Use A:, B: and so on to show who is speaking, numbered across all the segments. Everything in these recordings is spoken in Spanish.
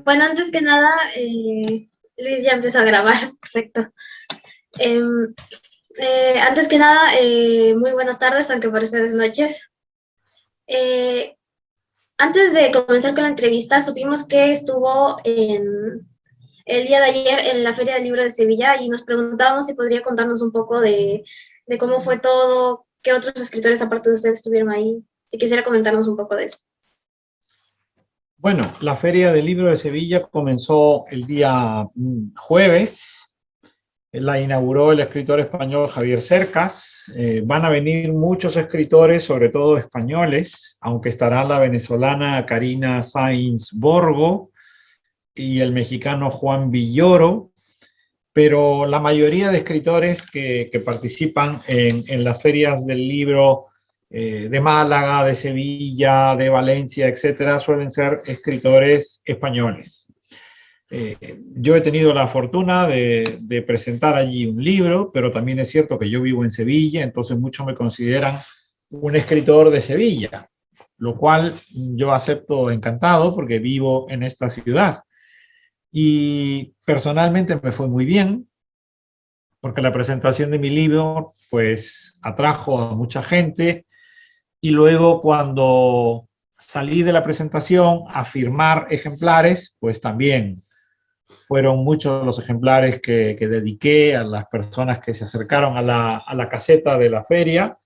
A: Bueno, antes que nada, Luis ya empezó a grabar, perfecto. Em, Antes que nada, muy buenas tardes, aunque parece es noches. Eh, Antes de comenzar con la entrevista, supimos que estuvo el día de ayer en la Feria del Libro de Sevilla y nos preguntábamos si podría contarnos un poco de cómo fue todo, qué otros escritores aparte de ustedes estuvieron ahí. Si quisiera comentarnos un poco de eso.
B: Bueno, la Feria del Libro de Sevilla comenzó el día jueves. La inauguró el escritor español Javier Cercas. Van a venir muchos escritores, sobre todo españoles, aunque estará la venezolana Karina Sáinz Borgo y el mexicano Juan Villoro, pero la mayoría de escritores que participan en las ferias del libro de Málaga, de Sevilla, de Valencia, etcétera, suelen ser escritores españoles. Yo he tenido la fortuna de presentar allí un libro, pero también es cierto que yo vivo en Sevilla, entonces muchos me consideran un escritor de Sevilla, lo cual yo acepto encantado porque vivo en esta ciudad. Y personalmente me fue muy bien, porque la presentación de mi libro pues atrajo a mucha gente, y luego cuando salí de la presentación a firmar ejemplares, pues también fueron muchos los ejemplares que dediqué a las personas que se acercaron a la caseta de la feria,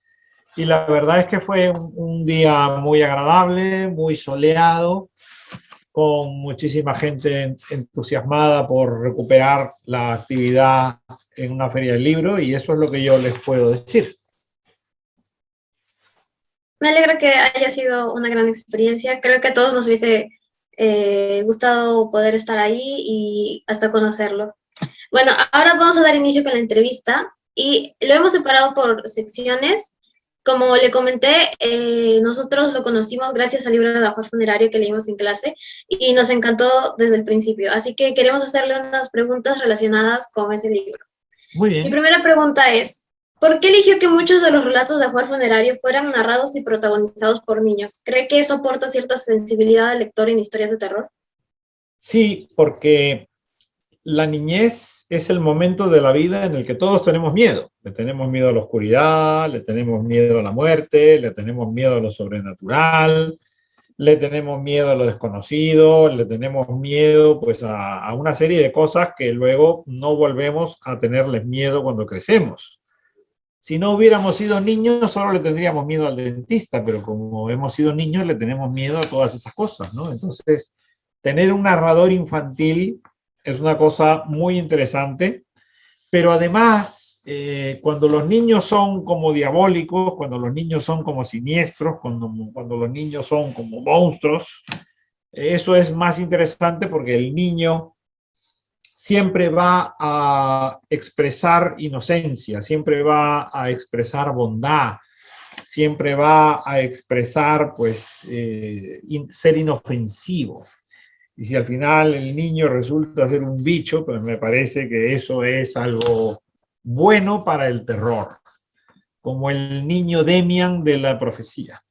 B: y la verdad es que fue un día muy agradable, muy soleado, con muchísima gente entusiasmada por recuperar la actividad en una feria del libro, y eso es lo que yo les puedo decir.
A: Me alegra que haya sido una gran experiencia. Creo que a todos nos hubiese gustado poder estar ahí y hasta conocerlo. Bueno, ahora vamos a dar inicio con la entrevista y lo hemos separado por secciones. Como le comenté, nosotros lo conocimos gracias al libro de Ajuar Funerario que leímos en clase y nos encantó desde el principio. Así que queremos hacerle unas preguntas relacionadas con ese libro.
B: Muy
A: Mi
B: bien.
A: primera pregunta es, ¿por qué eligió que muchos de los relatos de Ajuar Funerario fueran narrados y protagonizados por niños? ¿Cree que eso aporta cierta sensibilidad al lector en historias de terror?
B: Sí, porque la niñez es el momento de la vida en el que todos tenemos miedo. Le tenemos miedo a la oscuridad, le tenemos miedo a la muerte, le tenemos miedo a lo sobrenatural, le tenemos miedo a lo desconocido, le tenemos miedo pues a una serie de cosas que luego no volvemos a tenerles miedo cuando crecemos. Si no hubiéramos sido niños, solo le tendríamos miedo al dentista, pero como hemos sido niños, le tenemos miedo a todas esas cosas, ¿no? Entonces, tener un narrador infantil es una cosa muy interesante, pero además, cuando los niños son como diabólicos, cuando los niños son como siniestros, cuando los niños son como monstruos, eso es más interesante porque el niño siempre va a expresar inocencia, siempre va a expresar bondad, siempre va a expresar pues ser inofensivo. Y si al final el niño resulta ser un bicho, pues me parece que eso es algo bueno para el terror, como el niño Demian de la profecía.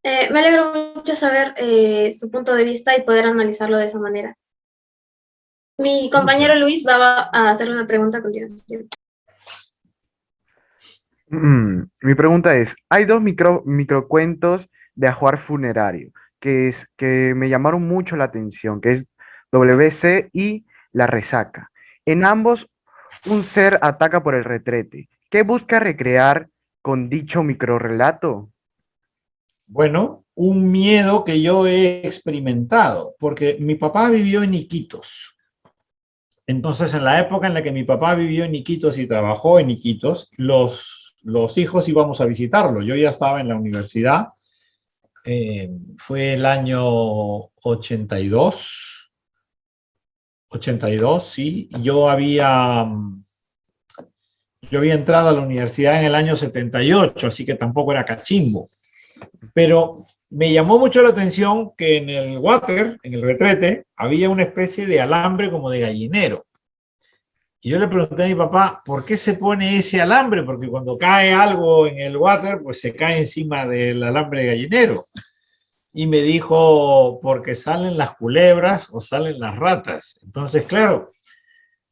A: Me alegro mucho saber su punto de vista y poder analizarlo de esa manera. Mi compañero Luis va a hacerle una pregunta a continuación.
C: Mi pregunta es, hay dos microcuentos de Ajuar Funerario que me llamaron mucho la atención, que es WC y La Resaca. En ambos, un ser ataca por el retrete. ¿Qué busca recrear con dicho microrrelato?
B: Bueno, un miedo que yo he experimentado, porque mi papá vivió en Iquitos. Entonces, en la época en la que mi papá vivió en Iquitos y trabajó en Iquitos, los hijos íbamos a visitarlo. Yo ya estaba en la universidad, fue el año 82, sí. Yo había entrado a la universidad en el año 78, así que tampoco era cachimbo. Pero me llamó mucho la atención que en el water, en el retrete, había una especie de alambre como de gallinero. Y yo le pregunté a mi papá, ¿por qué se pone ese alambre? Porque cuando cae algo en el water, pues se cae encima del alambre gallinero. y me dijo, porque salen las culebras o salen las ratas. Entonces, claro,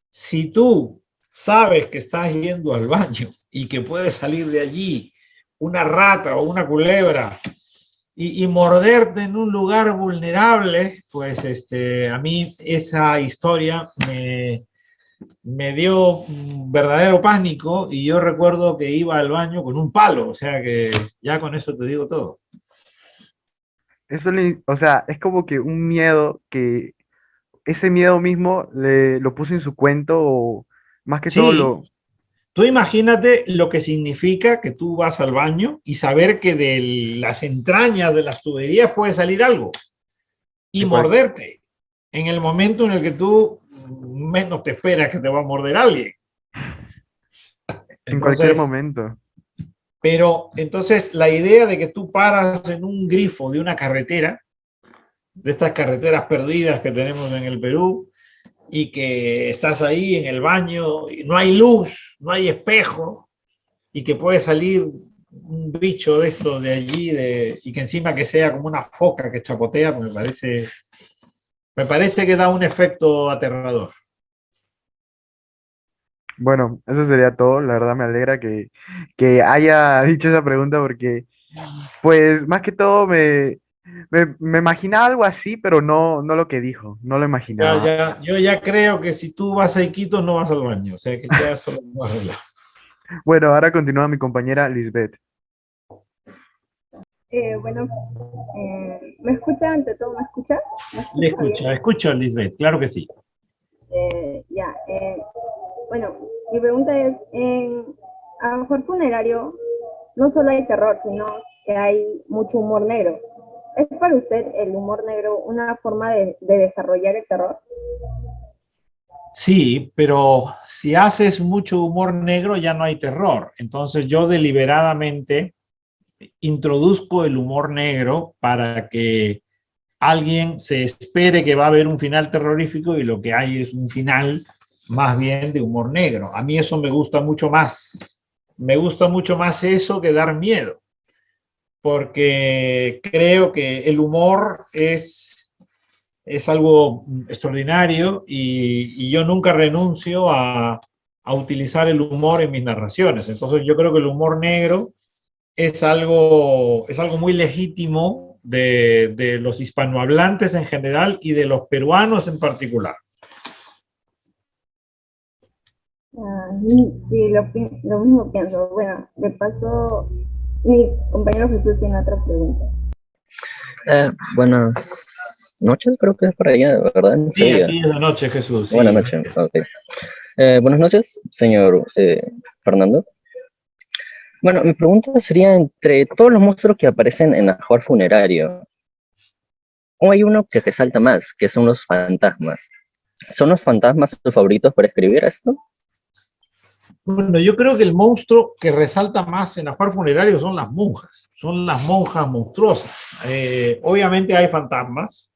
B: si tú sabes que estás yendo al baño y que puede salir de allí una rata o una culebra y morderte en un lugar vulnerable, pues a mí esa historia me dio un verdadero pánico y yo recuerdo que iba al baño con un palo, o sea que ya con eso te digo todo.
C: O sea, es como que un miedo que ese miedo mismo lo puso en su cuento o más que todo
B: Sí,
C: lo...
B: tú imagínate lo que significa que tú vas al baño y saber que de las entrañas de las tuberías puede salir algo y
C: que
B: morderte en el momento en el que tú menos te esperas que te va a morder alguien.
C: en cualquier
B: Entonces,
C: momento.
B: pero entonces la idea de que tú paras en un grifo de una carretera, de estas carreteras perdidas que tenemos en el Perú, y que estás ahí en el baño y no hay luz, no hay espejo, y que puede salir un bicho de esto de allí y que encima que sea como una foca que chapotea, pues me parece que da un efecto aterrador.
C: Bueno, eso sería todo. La verdad me alegra que haya dicho esa pregunta porque, pues, más que todo me imaginaba algo así, pero no lo que dijo, no lo imaginaba.
B: Yo ya creo que si tú vas a Iquitos no vas al baño, o sea que ya eso lo hemos arreglado.
C: Bueno, ahora continúa mi compañera Lisbeth.
D: Bueno, ¿me escucha? Ante todo, ¿me escucha? ¿Me
B: Le
D: escucha bien?
B: escucha, escucha, Lisbeth, claro que sí.
D: Ya. Bueno, mi pregunta es, en a lo mejor funerario no solo hay terror, sino que hay mucho humor negro. ¿Es para usted el humor negro una forma de desarrollar el terror?
B: Sí, pero si haces mucho humor negro ya no hay terror. Entonces yo deliberadamente introduzco el humor negro para que alguien se espere que va a haber un final terrorífico y lo que hay es un final más bien de humor negro. A mí eso me gusta mucho más. Me gusta mucho más eso que dar miedo, porque creo que el humor es algo extraordinario y yo nunca renuncio a utilizar el humor en mis narraciones. Entonces yo creo que el humor negro es algo muy legítimo de los hispanohablantes en general y de los peruanos en particular.
D: Ah, sí, lo mismo pienso. Bueno, de paso, mi compañero Jesús tiene otra pregunta.
E: Buenas noches, creo que es por allá, ¿verdad? En
B: Sí,
E: Sevilla.
B: aquí es de noche, Jesús.
E: Buenas
B: Sí,
E: noches,
B: gracias.
E: ok. Buenas noches, señor Fernando. Bueno, mi pregunta sería, entre todos los monstruos que aparecen en Ajuar Funerario, ¿o hay uno que te salta más, que son los fantasmas? ¿Son los fantasmas tus favoritos para escribir esto?
B: Bueno, yo creo que el monstruo que resalta más en Ajuar Funerario son las monjas monstruosas. Obviamente hay fantasmas,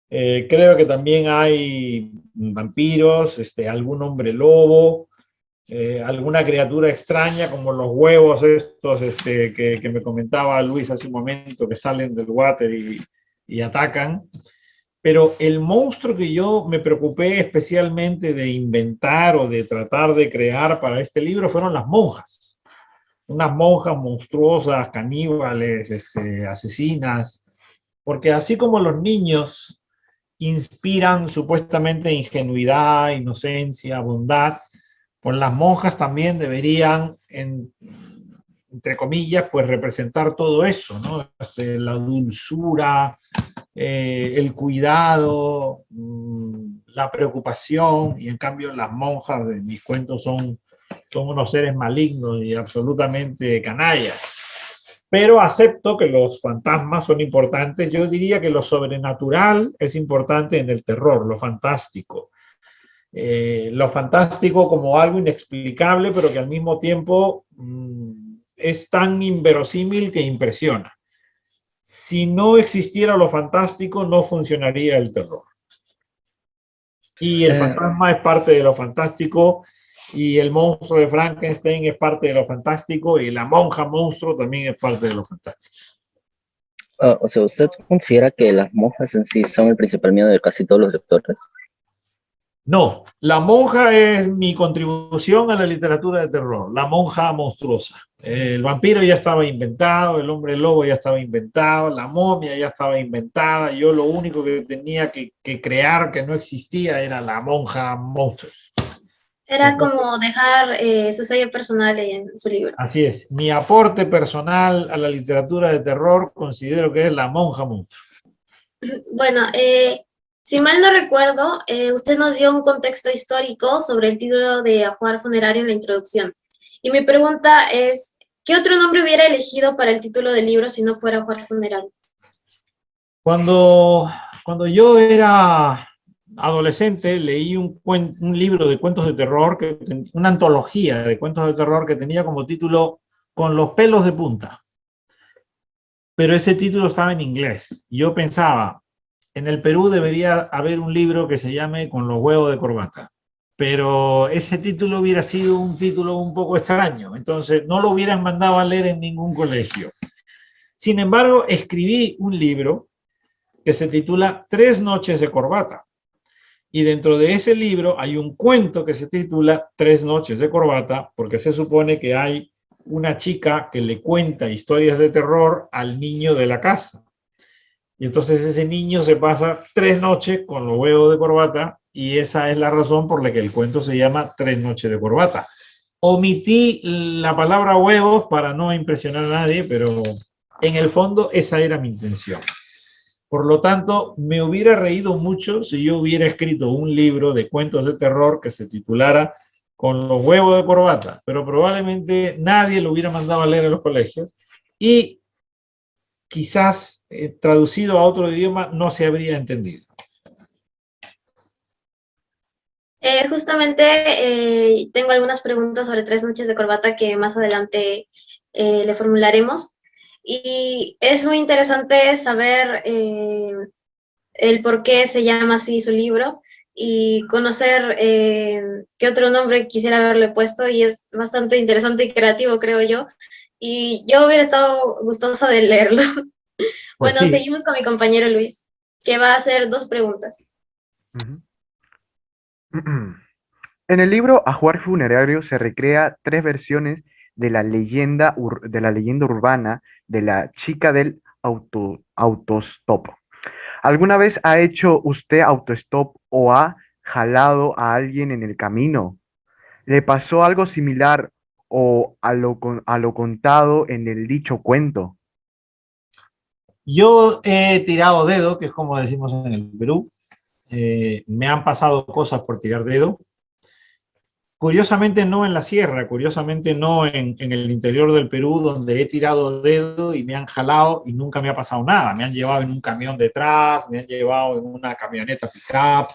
B: creo que también hay vampiros, algún hombre lobo, alguna criatura extraña como los huevos estos que me comentaba Luis hace un momento, que salen del water y atacan. Pero el monstruo que yo me preocupé especialmente de inventar o de tratar de crear para este libro fueron las monjas. Unas monjas monstruosas, caníbales, asesinas, porque así como los niños inspiran supuestamente ingenuidad, inocencia, bondad, pues las monjas también deberían, entre comillas, pues representar todo eso, ¿no? La dulzura, el cuidado, la preocupación, y en cambio las monjas de mis cuentos son unos seres malignos y absolutamente canallas. Pero acepto que los fantasmas son importantes. Yo diría que lo sobrenatural es importante en el terror, lo fantástico. Lo fantástico como algo inexplicable, pero que al mismo tiempo es tan inverosímil que impresiona. Si no existiera lo fantástico, no funcionaría el terror. Y el
E: Eh,
B: fantasma es parte de lo fantástico, y el monstruo de Frankenstein es parte de lo fantástico, y la monja monstruo también es parte de lo fantástico.
E: O sea, ¿usted considera que las monjas en sí son el principal miedo de casi todos los lectores?
B: No, la monja es mi contribución a la literatura de terror, la monja monstruosa. El vampiro ya estaba inventado, el hombre lobo ya estaba inventado, la momia ya estaba inventada. Yo lo único que tenía que crear que no existía era la monja monstruo.
A: Era como dejar su sello personal en su libro.
B: Así es, mi aporte personal a la literatura de terror considero que es la monja monstruo.
A: Bueno, si mal no recuerdo, usted nos dio un contexto histórico sobre el título de Ajuar Funerario en la introducción. Y mi pregunta es, ¿qué otro nombre hubiera elegido para el título del libro si no fuera Ajuar Funerario?
B: Cuando yo era adolescente leí un libro de cuentos de terror, una antología de cuentos de terror que tenía como título Con los pelos de punta. Pero ese título estaba en inglés. Yo pensaba, en el Perú debería haber un libro que se llame Con los huevos de corbata. Pero ese título hubiera sido un título un poco extraño. Entonces no lo hubieran mandado a leer en ningún colegio. Sin embargo, escribí un libro que se titula Tres noches de corbata. Y dentro de ese libro hay un cuento que se titula Tres noches de corbata, porque se supone que hay una chica que le cuenta historias de terror al niño de la casa. Y entonces ese niño se pasa 3 noches con los huevos de corbata, y esa es la razón por la que el cuento se llama Tres noches de corbata. Omití la palabra huevos para no impresionar a nadie, pero en el fondo esa era mi intención. Por lo tanto, me hubiera reído mucho si yo hubiera escrito un libro de cuentos de terror que se titulara Con los huevos de corbata, pero probablemente nadie lo hubiera mandado a leer en los colegios y quizás traducido a otro idioma no se habría entendido.
A: Justamente tengo algunas preguntas sobre Tres noches de corbata que más adelante le formularemos. Y es muy interesante saber el por qué se llama así su libro y conocer qué otro nombre quisiera haberle puesto, y es bastante interesante y creativo, creo yo. Y yo hubiera estado gustosa de leerlo.
B: Pues
A: Bueno,
B: sí.
A: seguimos con mi compañero Luis, que va a hacer 2 preguntas.
C: Ujú. En el libro Ajuar Funerario se recrea 3 versiones de la leyenda urbana de la chica del autostop. ¿Alguna vez ha hecho usted autostop o ha jalado a alguien en el camino? ¿Le pasó algo similar o a lo contado en el dicho cuento?
B: Yo he tirado dedo, que es como decimos en el Perú. Me han pasado cosas por tirar dedo. Curiosamente no en la sierra, curiosamente no en el interior del Perú, donde he tirado dedo y me han jalado y nunca me ha pasado nada. Me han llevado en un camión detrás, me han llevado en una camioneta pick-up.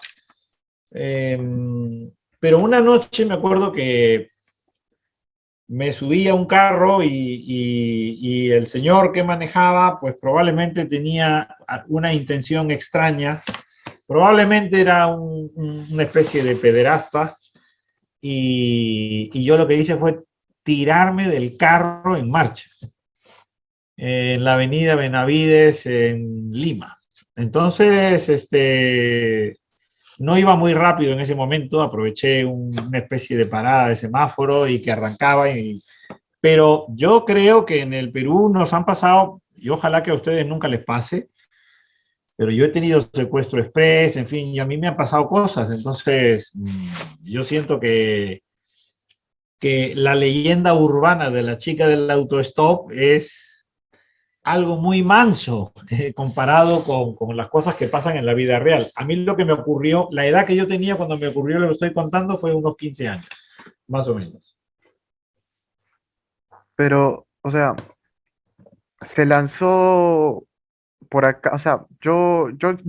B: Pero una noche me acuerdo que me subí a un carro y el señor que manejaba, pues probablemente tenía una intención extraña. Probablemente era una especie de pederasta. Y yo lo que hice fue tirarme del carro en marcha, en la avenida Benavides, en Lima. Entonces, no iba muy rápido en ese momento, aproveché una especie de parada de semáforo y que arrancaba. Pero yo creo que en el Perú nos han pasado, y ojalá que a ustedes nunca les pase, pero yo he tenido secuestro express, en fin, y a mí me han pasado cosas. Entonces, yo siento que la leyenda urbana de la chica del autostop es algo muy manso comparado con las cosas que pasan en la vida real. A mí lo que me ocurrió, la edad que yo tenía cuando me ocurrió lo que estoy contando fue unos 15 años, más o menos.
C: Pero, o sea, se lanzó por acá, o sea, yo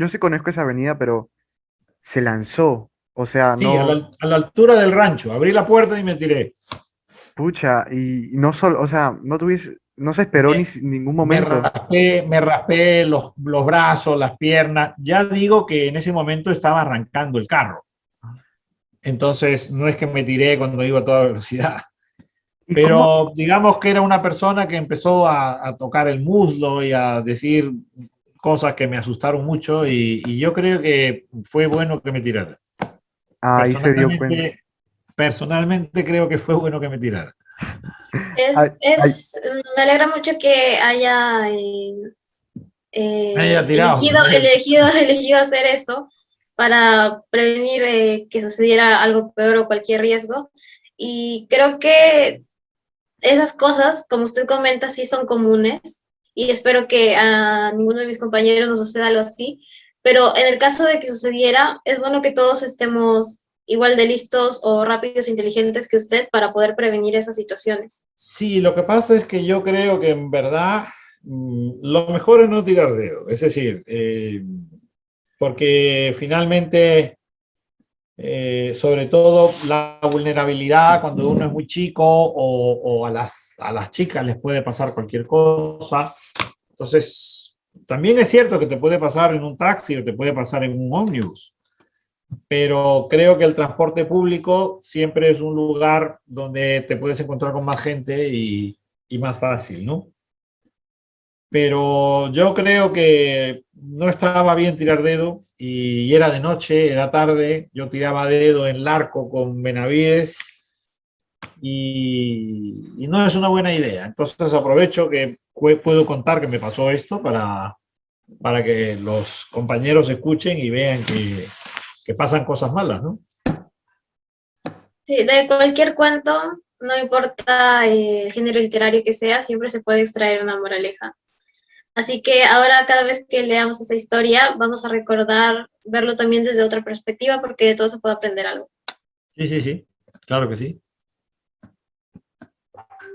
C: sí conozco esa avenida, pero se lanzó, o sea,
B: Sí,
C: no,
B: a la altura del rancho. Abrí la puerta y me tiré.
C: pucha, y no solo, o sea, no se esperó
B: Me,
C: ningún momento.
B: me raspé los brazos, las piernas. Ya digo que en ese momento estaba arrancando el carro. Entonces, no es que me tiré cuando iba a toda velocidad.
C: ¿Y cómo?
B: Pero digamos que era una persona que empezó a tocar el muslo y a decir cosas que me asustaron mucho y yo creo que fue bueno que me tirara.
C: Ahí se dio cuenta.
B: Personalmente creo que fue bueno que me tirara.
C: Ay, ay,
A: Me alegra mucho que haya
B: Me haya tirado.
A: elegido hacer eso para prevenir que sucediera algo peor o cualquier riesgo. Y creo que esas cosas, como usted comenta, sí son comunes y espero que a ninguno de mis compañeros nos suceda algo así, pero en el caso de que sucediera, es bueno que todos estemos igual de listos o rápidos e inteligentes que usted para poder prevenir esas situaciones.
B: Sí, lo que pasa es que yo creo que en verdad lo mejor es no tirar dedo. Es decir, porque finalmente, sobre todo la vulnerabilidad cuando uno es muy chico o a las chicas les puede pasar cualquier cosa. Entonces, también es cierto que te puede pasar en un taxi o te puede pasar en un ómnibus, pero creo que el transporte público siempre es un lugar donde te puedes encontrar con más gente y más fácil, ¿no? Pero yo creo que no estaba bien tirar dedo y era de noche, era tarde, yo tiraba dedo en Larco con Benavides y no es una buena idea. Entonces aprovecho que puedo contar que me pasó esto para que los compañeros escuchen y vean que pasan cosas malas, ¿no?
A: Sí, de cualquier cuento, no importa el género literario que sea, siempre se puede extraer una moraleja. Así que ahora cada vez que leamos esa historia, vamos a recordar verlo también desde otra perspectiva, porque de todo se puede aprender algo.
B: Sí, sí, sí, claro que sí.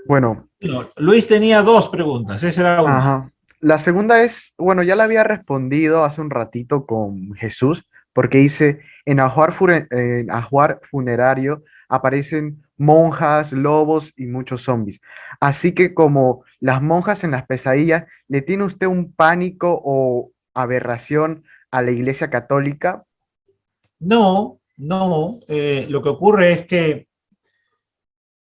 C: bueno,
B: No, Luis tenía dos preguntas, esa era una.
C: ajá. La segunda es, bueno, ya la había respondido hace un ratito con Jesús, porque dice, en ajuar funerario aparecen monjas, lobos y muchos zombies. Así que como las monjas en las pesadillas, ¿le tiene usted un pánico o aberración a la Iglesia Católica?
B: No, no, lo que ocurre es que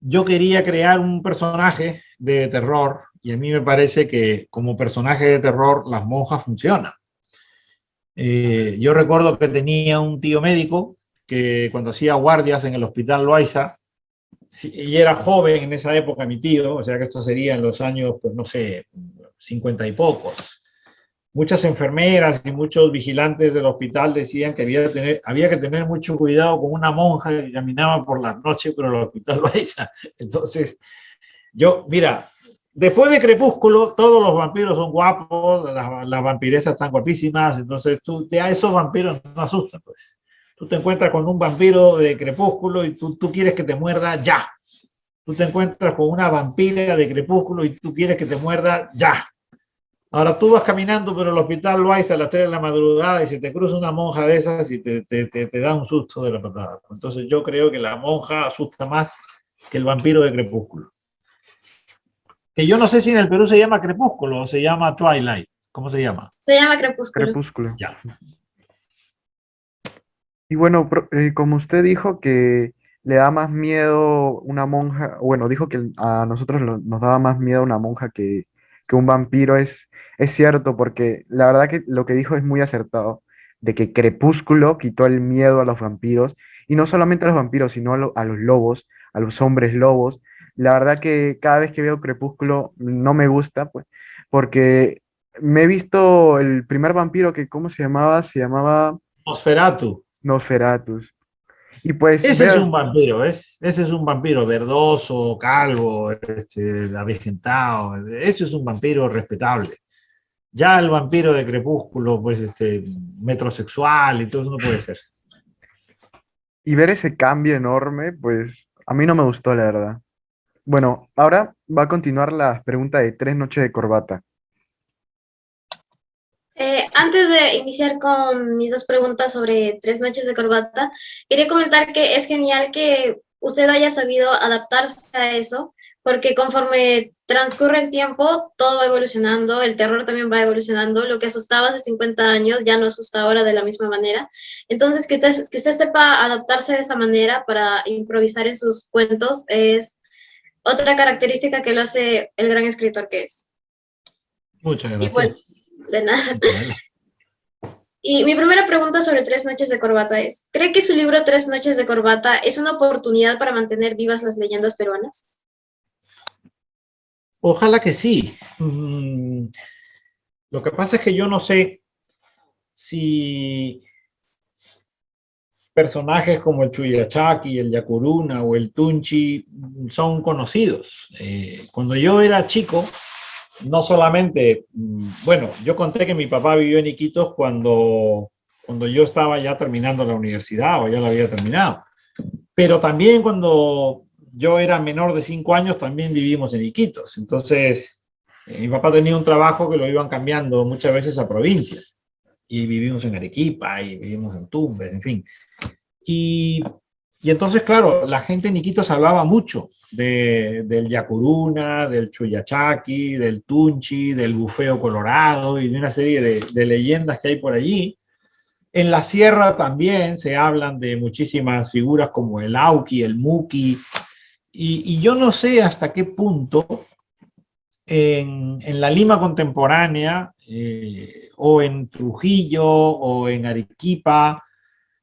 B: yo quería crear un personaje de terror y a mí me parece que como personaje de terror las monjas funcionan. Yo recuerdo que tenía un tío médico que cuando hacía guardias en el Hospital Loaiza, y era joven en esa época mi tío, o sea que esto sería en los años, pues no sé, 50 y pocos. Muchas enfermeras y muchos vigilantes del hospital decían que había que tener mucho cuidado con una monja que caminaba por la noche por el Hospital Loaiza. Entonces, mira, después de Crepúsculo, todos los vampiros son guapos, las vampiresas están guapísimas, entonces a esos vampiros no asustan, pues. Tú te encuentras con un vampiro de Crepúsculo y tú quieres que te muerda ya. Tú te encuentras con una vampira de Crepúsculo y tú quieres que te muerda ya. Ahora tú vas caminando por el Hospital Loaiza a las 3 de la madrugada y se te cruza una monja de esas y te da un susto de la patada. Entonces yo creo que la monja asusta más que el vampiro de Crepúsculo. Que yo no sé si en el Perú se llama Crepúsculo o se llama Twilight. ¿Cómo se llama?
A: Se llama Crepúsculo.
C: Crepúsculo.
B: Ya.
C: Y bueno, como usted dijo que le da más miedo una monja, bueno, dijo que a nosotros nos daba más miedo una monja que un vampiro, es cierto, porque la verdad que lo que dijo es muy acertado, de que Crepúsculo quitó el miedo a los vampiros, y no solamente a los vampiros, sino a los lobos, a los hombres lobos. La verdad que cada vez que veo Crepúsculo no me gusta, pues, porque me he visto el primer vampiro que, ¿cómo se llamaba? Se llamaba
B: Nosferatu.
C: Nosferatus. Y pues
B: Ese es
C: veo,
B: un vampiro, ¿ves? Ese es un vampiro verdoso, calvo, avejentado. Ese es un vampiro respetable. Ya el vampiro de Crepúsculo, pues, metrosexual y todo eso no puede ser.
C: y ver ese cambio enorme, pues a mí no me gustó, la verdad. Bueno, ahora va a continuar la pregunta de Tres noches de corbata.
A: Antes de iniciar con mis dos preguntas sobre Tres noches de corbata, quería comentar que es genial que usted haya sabido adaptarse a eso, porque conforme transcurre el tiempo, todo va evolucionando, el terror también va evolucionando, lo que asustaba hace 50 años ya no asusta ahora de la misma manera. Entonces, que usted sepa adaptarse de esa manera para improvisar en sus cuentos es otra característica que lo hace el gran escritor que es.
B: Muchas
A: Y bueno,
B: gracias.
A: de nada.
B: Vale.
A: Y mi primera pregunta sobre Tres Noches de Corbata es, ¿cree que su libro Tres Noches de Corbata es una oportunidad para mantener vivas las leyendas peruanas?
B: Ojalá que sí. Lo que pasa es que yo no sé si personajes como el Chuyachaki, el Yacuruna o el Tunchi son conocidos. Cuando yo era chico, no solamente, bueno, yo conté que mi papá vivió en Iquitos cuando yo estaba ya terminando la universidad o ya la había terminado, pero también cuando yo era menor de 5 años también vivimos en Iquitos. Entonces, mi papá tenía un trabajo que lo iban cambiando muchas veces a provincias y vivimos en Arequipa y vivimos en Tumbes, en fin. Y, y entonces, claro, la gente en Iquitos hablaba mucho del Yacuruna, del Chuyachaki, del Tunchi, del Bufeo Colorado y de una serie de leyendas que hay por allí. En la sierra también se hablan de muchísimas figuras como el Auqui, el Muki, y yo no sé hasta qué punto en la Lima contemporánea, o en Trujillo, o en Arequipa,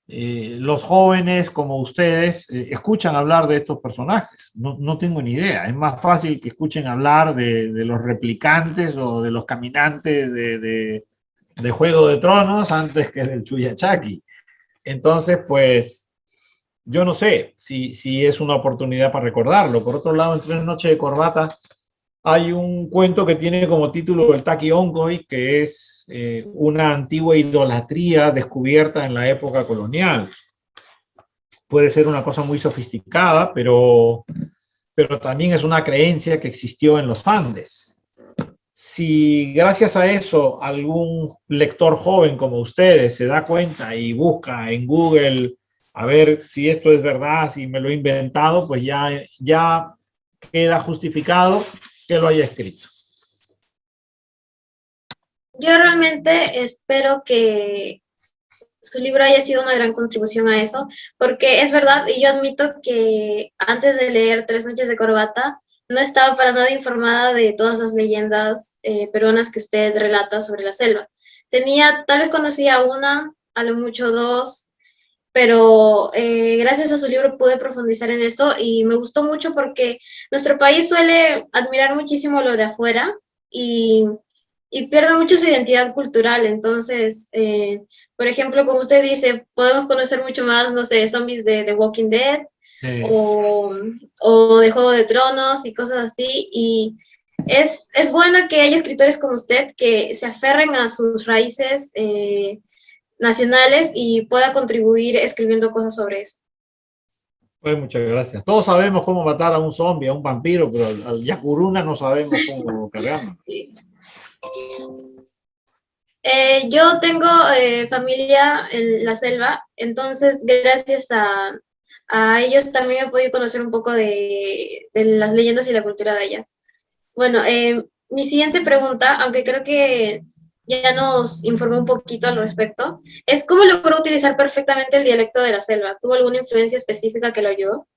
B: los jóvenes como ustedes escuchan hablar de estos personajes. No, no tengo ni idea. Es más fácil que escuchen hablar de los replicantes o de los caminantes de Juego de Tronos antes que del Chuyachaki. Entonces, pues, yo no sé si es una oportunidad para recordarlo. Por otro lado, en Tres Noches de Corbata hay un cuento que tiene como título el Taki Ongoy, que es una antigua idolatría descubierta en la época colonial. Puede ser una cosa muy sofisticada, pero también es una creencia que existió en los Andes. Si gracias a eso algún lector joven como ustedes se da cuenta y busca en Google a ver si esto es verdad, si me lo he inventado, pues ya queda justificado que lo haya escrito.
A: Yo realmente espero que su libro haya sido una gran contribución a eso, porque es verdad, y yo admito que antes de leer Tres Noches de Corbata, no estaba para nada informada de todas las leyendas peruanas que usted relata sobre la selva. Tal vez conocía una, a lo mucho dos, pero gracias a su libro pude profundizar en esto y me gustó mucho porque nuestro país suele admirar muchísimo lo de afuera y, y pierde mucho su identidad cultural. Entonces, por ejemplo, como usted dice, podemos conocer mucho más, no sé, zombies de The Walking Dead
B: Sí.
A: o de Juego de Tronos y cosas así. Y es bueno que haya escritores como usted que se aferren a sus raíces nacionales y pueda contribuir escribiendo cosas sobre eso.
B: Pues muchas gracias. Todos sabemos cómo matar a un zombie, a un vampiro, pero al Yacuruna no sabemos cómo cargarlo.
A: Sí. Yo tengo familia en la selva, entonces gracias a ellos también he podido conocer un poco de las leyendas y la cultura de allá. Bueno, mi siguiente pregunta, aunque creo que ya nos informó un poquito al respecto, es ¿cómo logró utilizar perfectamente el dialecto de la selva? ¿Tuvo alguna influencia específica que lo ayudó?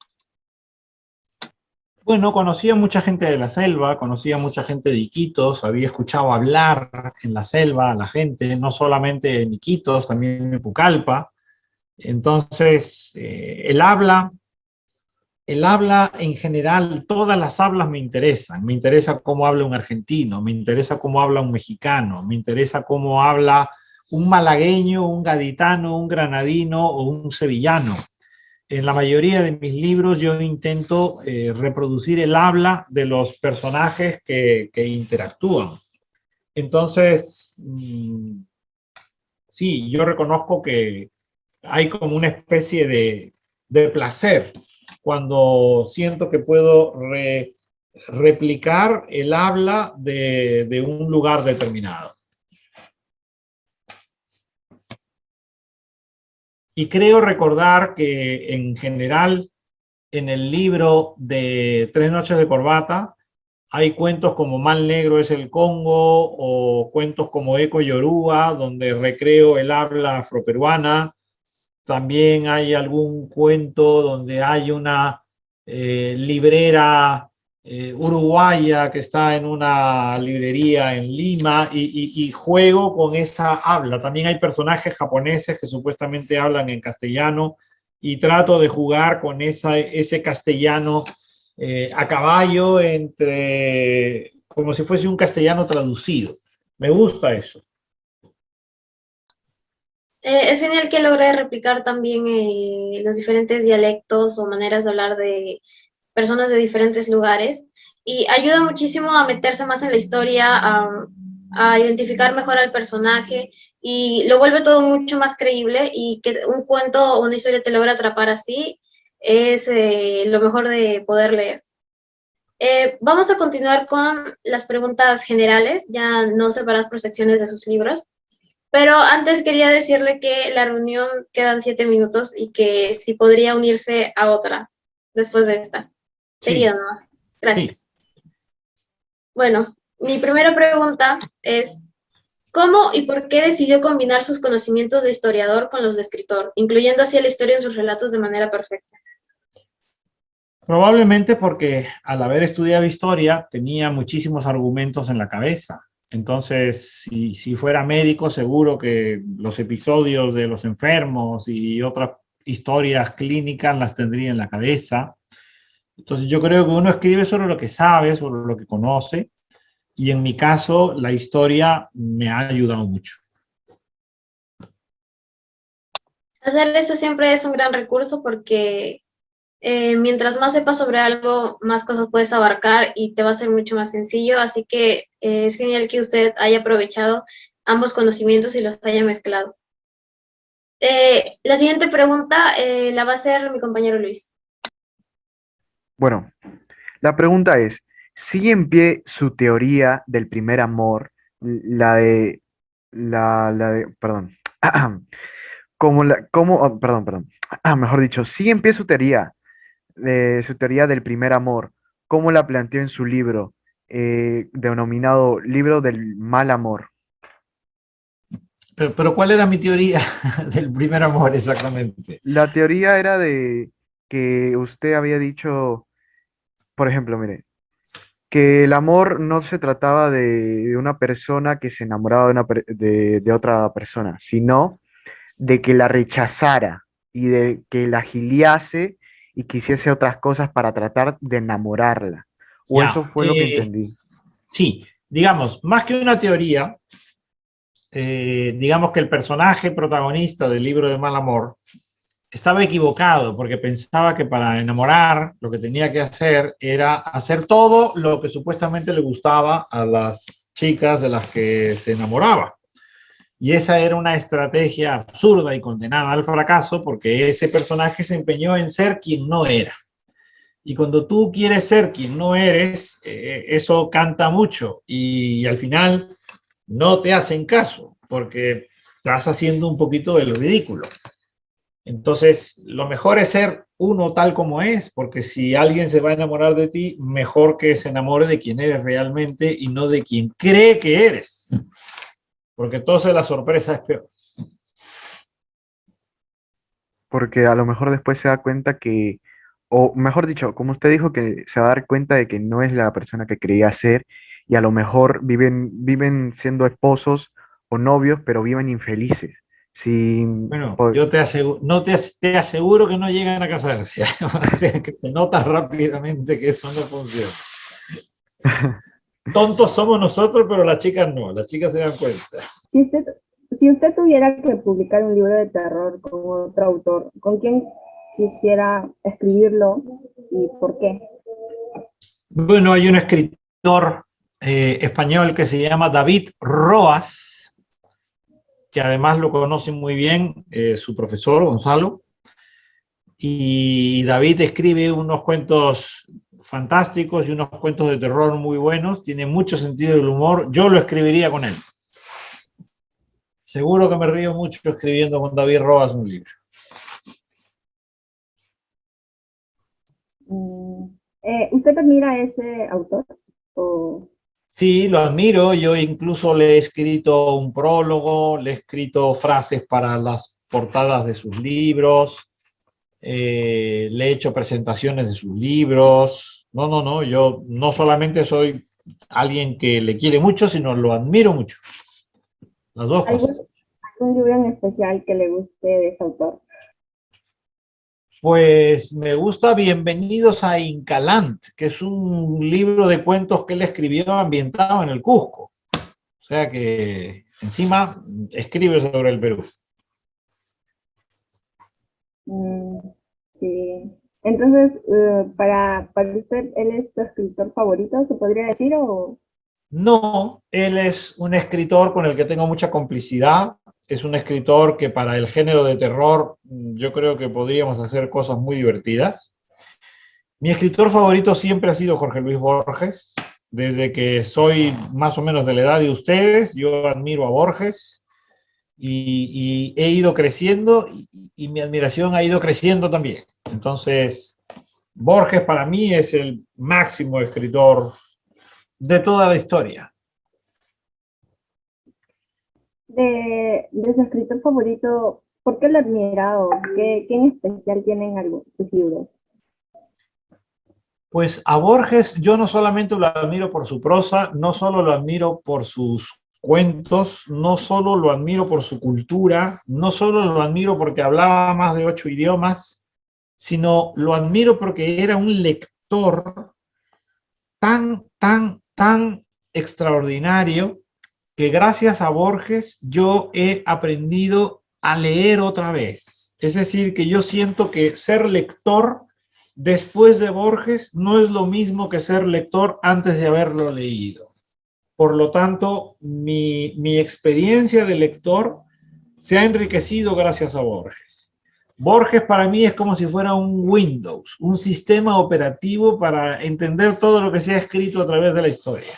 B: Bueno, conocía mucha gente de la selva, conocía mucha gente de Iquitos, había escuchado hablar en la selva a la gente, no solamente en Iquitos, también en Pucallpa. Entonces, el habla en general, todas las hablas me interesan. Me interesa cómo habla un argentino, me interesa cómo habla un mexicano, me interesa cómo habla un malagueño, un gaditano, un granadino o un sevillano. En la mayoría de mis libros yo intento reproducir el habla de los personajes que interactúan. Entonces, sí, yo reconozco que hay como una especie de placer cuando siento que puedo replicar el habla de un lugar determinado. Y creo recordar que en general en el libro de Tres Noches de Corbata hay cuentos como Mal Negro es el Congo o cuentos como Eco Yoruba, donde recreo el habla afroperuana. También hay algún cuento donde hay una librera uruguaya que está en una librería en Lima y juego con esa habla. También hay personajes japoneses que supuestamente hablan en castellano y trato de jugar con ese castellano a caballo entre, como si fuese un castellano traducido. Me gusta eso.
A: Es genial que logre replicar también los diferentes dialectos o maneras de hablar de personas de diferentes lugares y ayuda muchísimo a meterse más en la historia, a identificar mejor al personaje y lo vuelve todo mucho más creíble y que un cuento o una historia te logra atrapar así es lo mejor de poder leer. Vamos a continuar con las preguntas generales, ya no separadas por secciones de sus libros. Pero antes quería decirle que la reunión quedan 7 minutos y que si podría unirse a otra después de esta. Sería
B: Sí,
A: nomás.
B: sí.
A: Gracias. Bueno, mi primera pregunta es, ¿cómo y por qué decidió combinar sus conocimientos de historiador con los de escritor, incluyendo así la historia en sus relatos de manera perfecta?
B: Probablemente porque al haber estudiado historia tenía muchísimos argumentos en la cabeza. Entonces, si fuera médico, seguro que los episodios de los enfermos y otras historias clínicas las tendría en la cabeza. Entonces, yo creo que uno escribe sobre lo que sabe, sobre lo que conoce, y en mi caso, la historia me ha ayudado mucho.
A: Hacer eso siempre es un gran recurso porque mientras más sepas sobre algo, más cosas puedes abarcar y te va a ser mucho más sencillo. Así que es genial que usted haya aprovechado ambos conocimientos y los haya mezclado. La siguiente pregunta la va a hacer mi compañero Luis.
C: Bueno, la pregunta es, ¿sigue en pie su teoría del primer amor, perdón, perdón, mejor dicho, ¿sigue en pie su teoría de su teoría del primer amor, como la planteó en su libro, denominado Libro del Mal Amor?
B: Pero ¿cuál era mi teoría del primer amor exactamente?
C: La teoría era de que usted había dicho, por ejemplo, mire, que el amor no se trataba de una persona que se enamoraba de otra persona, sino de que la rechazara y de que la giliase y quisiese otras cosas para tratar de enamorarla. O eso
B: Ya,
C: fue lo que entendí.
B: sí, digamos, más que una teoría, digamos que el personaje protagonista del libro de Mal Amor estaba equivocado porque pensaba que para enamorar lo que tenía que hacer era hacer todo lo que supuestamente le gustaba a las chicas de las que se enamoraba. Y esa era una estrategia absurda y condenada al fracaso porque ese personaje se empeñó en ser quien no era. Y cuando tú quieres ser quien no eres, eso canta mucho y al final no te hacen caso porque estás haciendo un poquito del ridículo. Entonces, lo mejor es ser uno tal como es, porque si alguien se va a enamorar de ti, mejor que se enamore de quien eres realmente y no de quien cree que eres, porque entonces la sorpresa es peor.
C: Porque a lo mejor después se da cuenta que, o mejor dicho, como usted dijo, que se va a dar cuenta de que no es la persona que creía ser y a lo mejor viven siendo esposos o novios, pero viven infelices. Sin,
B: Bueno,
C: po-
B: yo te aseguro, no te aseguro que no llegan a casarse, o sea que se nota rápidamente que eso no funciona. Tontos somos nosotros, pero las chicas no, las chicas se dan cuenta.
D: Si usted, si usted tuviera que publicar un libro de terror con otro autor, ¿con quién quisiera escribirlo y por qué?
B: Bueno, hay un escritor español que se llama David Roas, que además lo conoce muy bien su profesor Gonzalo, y David escribe unos cuentos fantásticos y unos cuentos de terror muy buenos, tiene mucho sentido del humor, yo lo escribiría con él. Seguro que me río mucho escribiendo con David Roas un libro.
D: ¿Usted admira a ese autor? ¿O
B: Sí, lo admiro. Yo incluso le he escrito un prólogo, le he escrito frases para las portadas de sus libros, le he hecho presentaciones de sus libros. no, yo no solamente soy alguien que le quiere mucho, sino lo admiro mucho. Las dos
D: ¿Algún,
B: cosas.
D: algún libro en especial que le guste de ese autor?
B: Pues me gusta Bienvenidos a Incalant, que es un libro de cuentos que él escribió ambientado en el Cusco. O sea que encima escribe sobre el Perú.
D: Mm, sí. Entonces, para usted, ¿él es su escritor favorito, se podría decir? O...
B: No, él es un escritor con el que tengo mucha complicidad. Es un escritor que para el género de terror yo creo que podríamos hacer cosas muy divertidas. Mi escritor favorito siempre ha sido Jorge Luis Borges. Desde que soy más o menos de la edad de ustedes, yo admiro a Borges y he ido creciendo y mi admiración ha ido creciendo también. Entonces, Borges para mí es el máximo escritor de toda la historia.
D: De su escritor favorito, ¿por qué lo ha admirado? ¿Qué en especial tienen sus libros?
B: Pues a Borges yo no solamente lo admiro por su prosa, no solo lo admiro por sus cuentos, no solo lo admiro por su cultura, no solo lo admiro porque hablaba más de 8 idiomas, sino lo admiro porque era un lector tan extraordinario que gracias a Borges yo he aprendido a leer otra vez. Es decir, que yo siento que ser lector después de Borges no es lo mismo que ser lector antes de haberlo leído. Por lo tanto, mi experiencia de lector se ha enriquecido gracias a Borges. Borges para mí es como si fuera un Windows, un sistema operativo para entender todo lo que se ha escrito a través de la historia.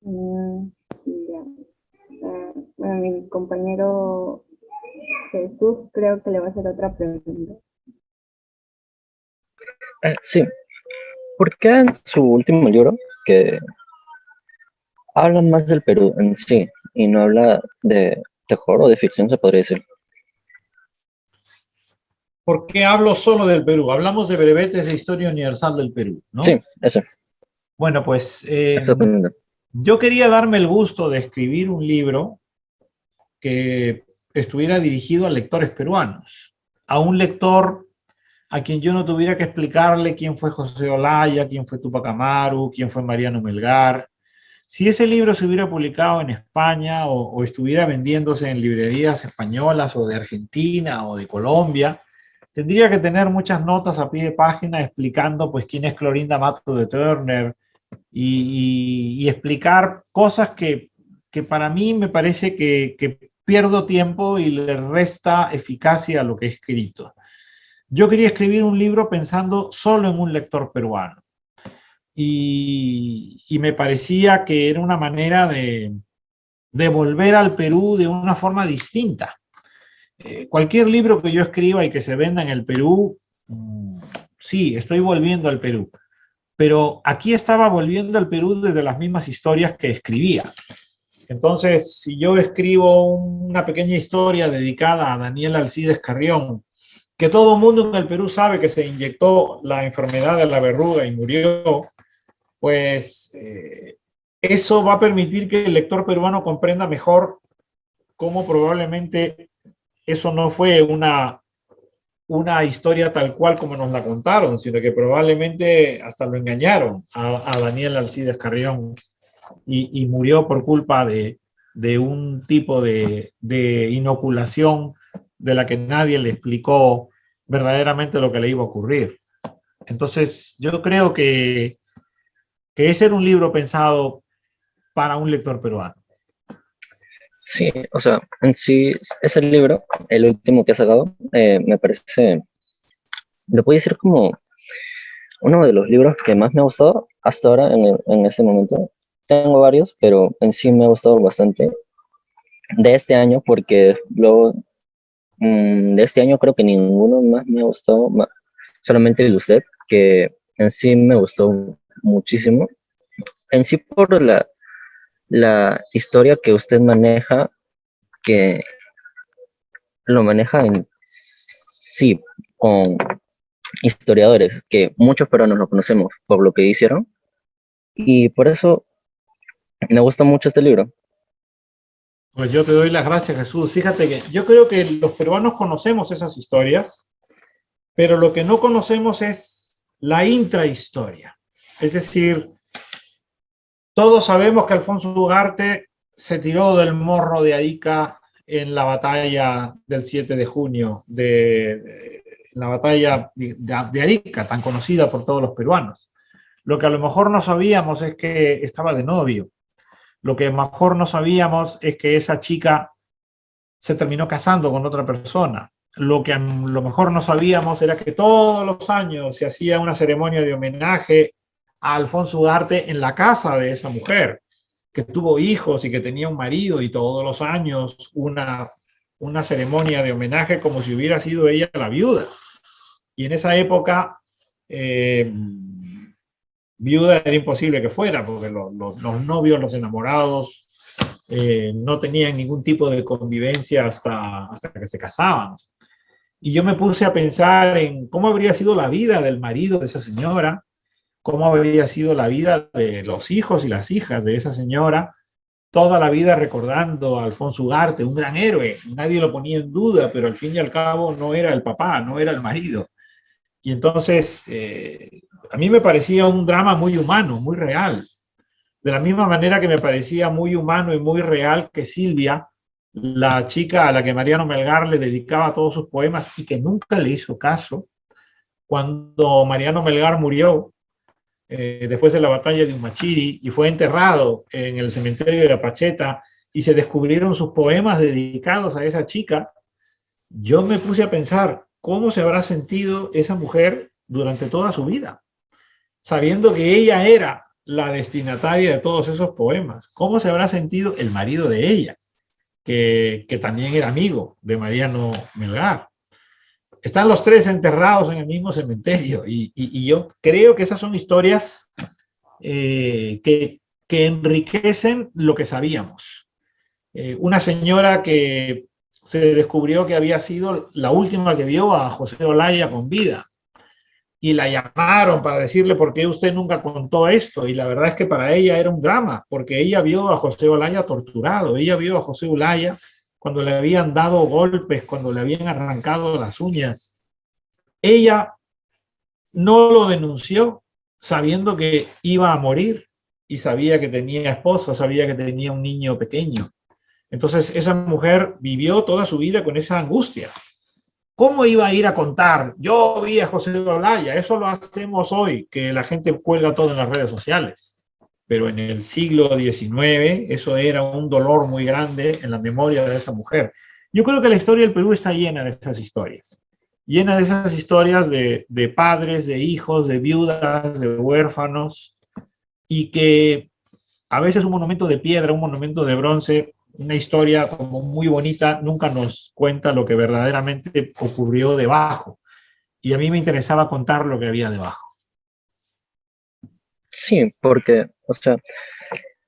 D: Mm, ya. Bueno, mi compañero Jesús creo que le va a hacer otra pregunta.
E: Sí, ¿por qué en su último libro, que habla más del Perú en sí y no habla de terror o de ficción, se podría decir?
B: ¿Por qué hablo solo del Perú? Hablamos de brevetes de historia universal del Perú,
E: Sí,
B: ¿no?
E: eso,
B: Bueno, pues
E: exactamente.
B: yo quería darme el gusto de escribir un libro que estuviera dirigido a lectores peruanos, a un lector a quien yo no tuviera que explicarle quién fue José Olaya, quién fue Tupac Amaru, quién fue Mariano Melgar. Si ese libro se hubiera publicado en España o estuviera vendiéndose en librerías españolas o de Argentina o de Colombia, tendría que tener muchas notas a pie de página explicando pues quién es Clorinda Mato de Turner y explicar cosas que para mí me parece que pierdo tiempo y le resta eficacia a lo que he escrito. Yo quería escribir un libro pensando solo en un lector peruano y me parecía que era una manera de volver al Perú de una forma distinta. Cualquier libro que yo escriba y que se venda en el Perú, sí, estoy volviendo al Perú, pero aquí estaba volviendo al Perú desde las mismas historias que escribía. Entonces, si yo escribo una pequeña historia dedicada a Daniel Alcides Carrión, que todo el mundo en el Perú sabe que se inyectó la enfermedad de la verruga y murió, pues eso va a permitir que el lector peruano comprenda mejor cómo probablemente eso no fue una historia tal cual como nos la contaron, sino que probablemente hasta lo engañaron a Daniel Alcides Carrión y murió por culpa de un tipo de inoculación de la que nadie le explicó verdaderamente lo que le iba a ocurrir. Entonces, yo creo que ese era un libro pensado para un lector peruano.
E: Sí, o sea, en sí, ese libro, el último que ha sacado, me parece, lo puedo decir como uno de los libros que más me ha gustado hasta ahora en ese momento. Tengo varios, pero en sí me ha gustado bastante de este año, porque luego de este año creo que ninguno más me ha gustado, solamente el de usted, que en sí me gustó muchísimo. En sí por la historia que usted maneja, que lo maneja en sí, con historiadores, que muchos peruanos lo conocemos por lo que hicieron, y por eso me gusta mucho este libro.
B: Pues yo te doy las gracias, Jesús. Fíjate que yo creo que los peruanos conocemos esas historias, pero lo que no conocemos es la intrahistoria. Es decir, todos sabemos que Alfonso Ugarte se tiró del morro de Arica en la batalla del 7 de junio, la batalla de Arica, tan conocida por todos los peruanos. Lo que a lo mejor no sabíamos es que estaba de novio. Lo que mejor no sabíamos es que esa chica se terminó casando con otra persona. Lo que a lo mejor no sabíamos era que todos los años se hacía una ceremonia de homenaje a Alfonso Ugarte en la casa de esa mujer, que tuvo hijos y que tenía un marido, y todos los años una ceremonia de homenaje como si hubiera sido ella la viuda. Y en esa época, viuda era imposible que fuera, porque los novios, los enamorados, no tenían ningún tipo de convivencia hasta que se casaban. Y yo me puse a pensar en cómo habría sido la vida del marido de esa señora, cómo habría sido la vida de los hijos y las hijas de esa señora, toda la vida recordando a Alfonso Ugarte, un gran héroe. Nadie lo ponía en duda, pero al fin y al cabo no era el papá, no era el marido. Y entonces, a mí me parecía un drama muy humano, muy real. De la misma manera que me parecía muy humano y muy real que Silvia, la chica a la que Mariano Melgar le dedicaba todos sus poemas y que nunca le hizo caso, cuando Mariano Melgar murió, después de la batalla de Humachiri, y fue enterrado en el cementerio de Apacheta, y se descubrieron sus poemas dedicados a esa chica, yo me puse a pensar cómo se habrá sentido esa mujer durante toda su vida, sabiendo que ella era la destinataria de todos esos poemas. ¿Cómo se habrá sentido el marido de ella, que también era amigo de Mariano Melgar? Están los tres enterrados en el mismo cementerio, y yo creo que esas son historias que enriquecen lo que sabíamos. Una señora que se descubrió que había sido la última que vio a José Olaya con vida, y la llamaron para decirle por qué usted nunca contó esto, y la verdad es que para ella era un drama, porque ella vio a José Olaya torturado, ella vio a José Olaya cuando le habían dado golpes, cuando le habían arrancado las uñas. Ella no lo denunció sabiendo que iba a morir, y sabía que tenía esposa, sabía que tenía un niño pequeño. Entonces esa mujer vivió toda su vida con esa angustia. ¿Cómo iba a ir a contar? Yo vi a José Olaya. Eso lo hacemos hoy, que la gente cuelga todo en las redes sociales. Pero en el siglo XIX eso era un dolor muy grande en la memoria de esa mujer. Yo creo que la historia del Perú está llena de esas historias. Llena de esas historias de padres, de hijos, de viudas, de huérfanos, y que a veces un monumento de piedra, un monumento de bronce, una historia como muy bonita, nunca nos cuenta lo que verdaderamente ocurrió debajo. Y a mí me interesaba contar lo que había debajo.
E: Sí, porque, o sea,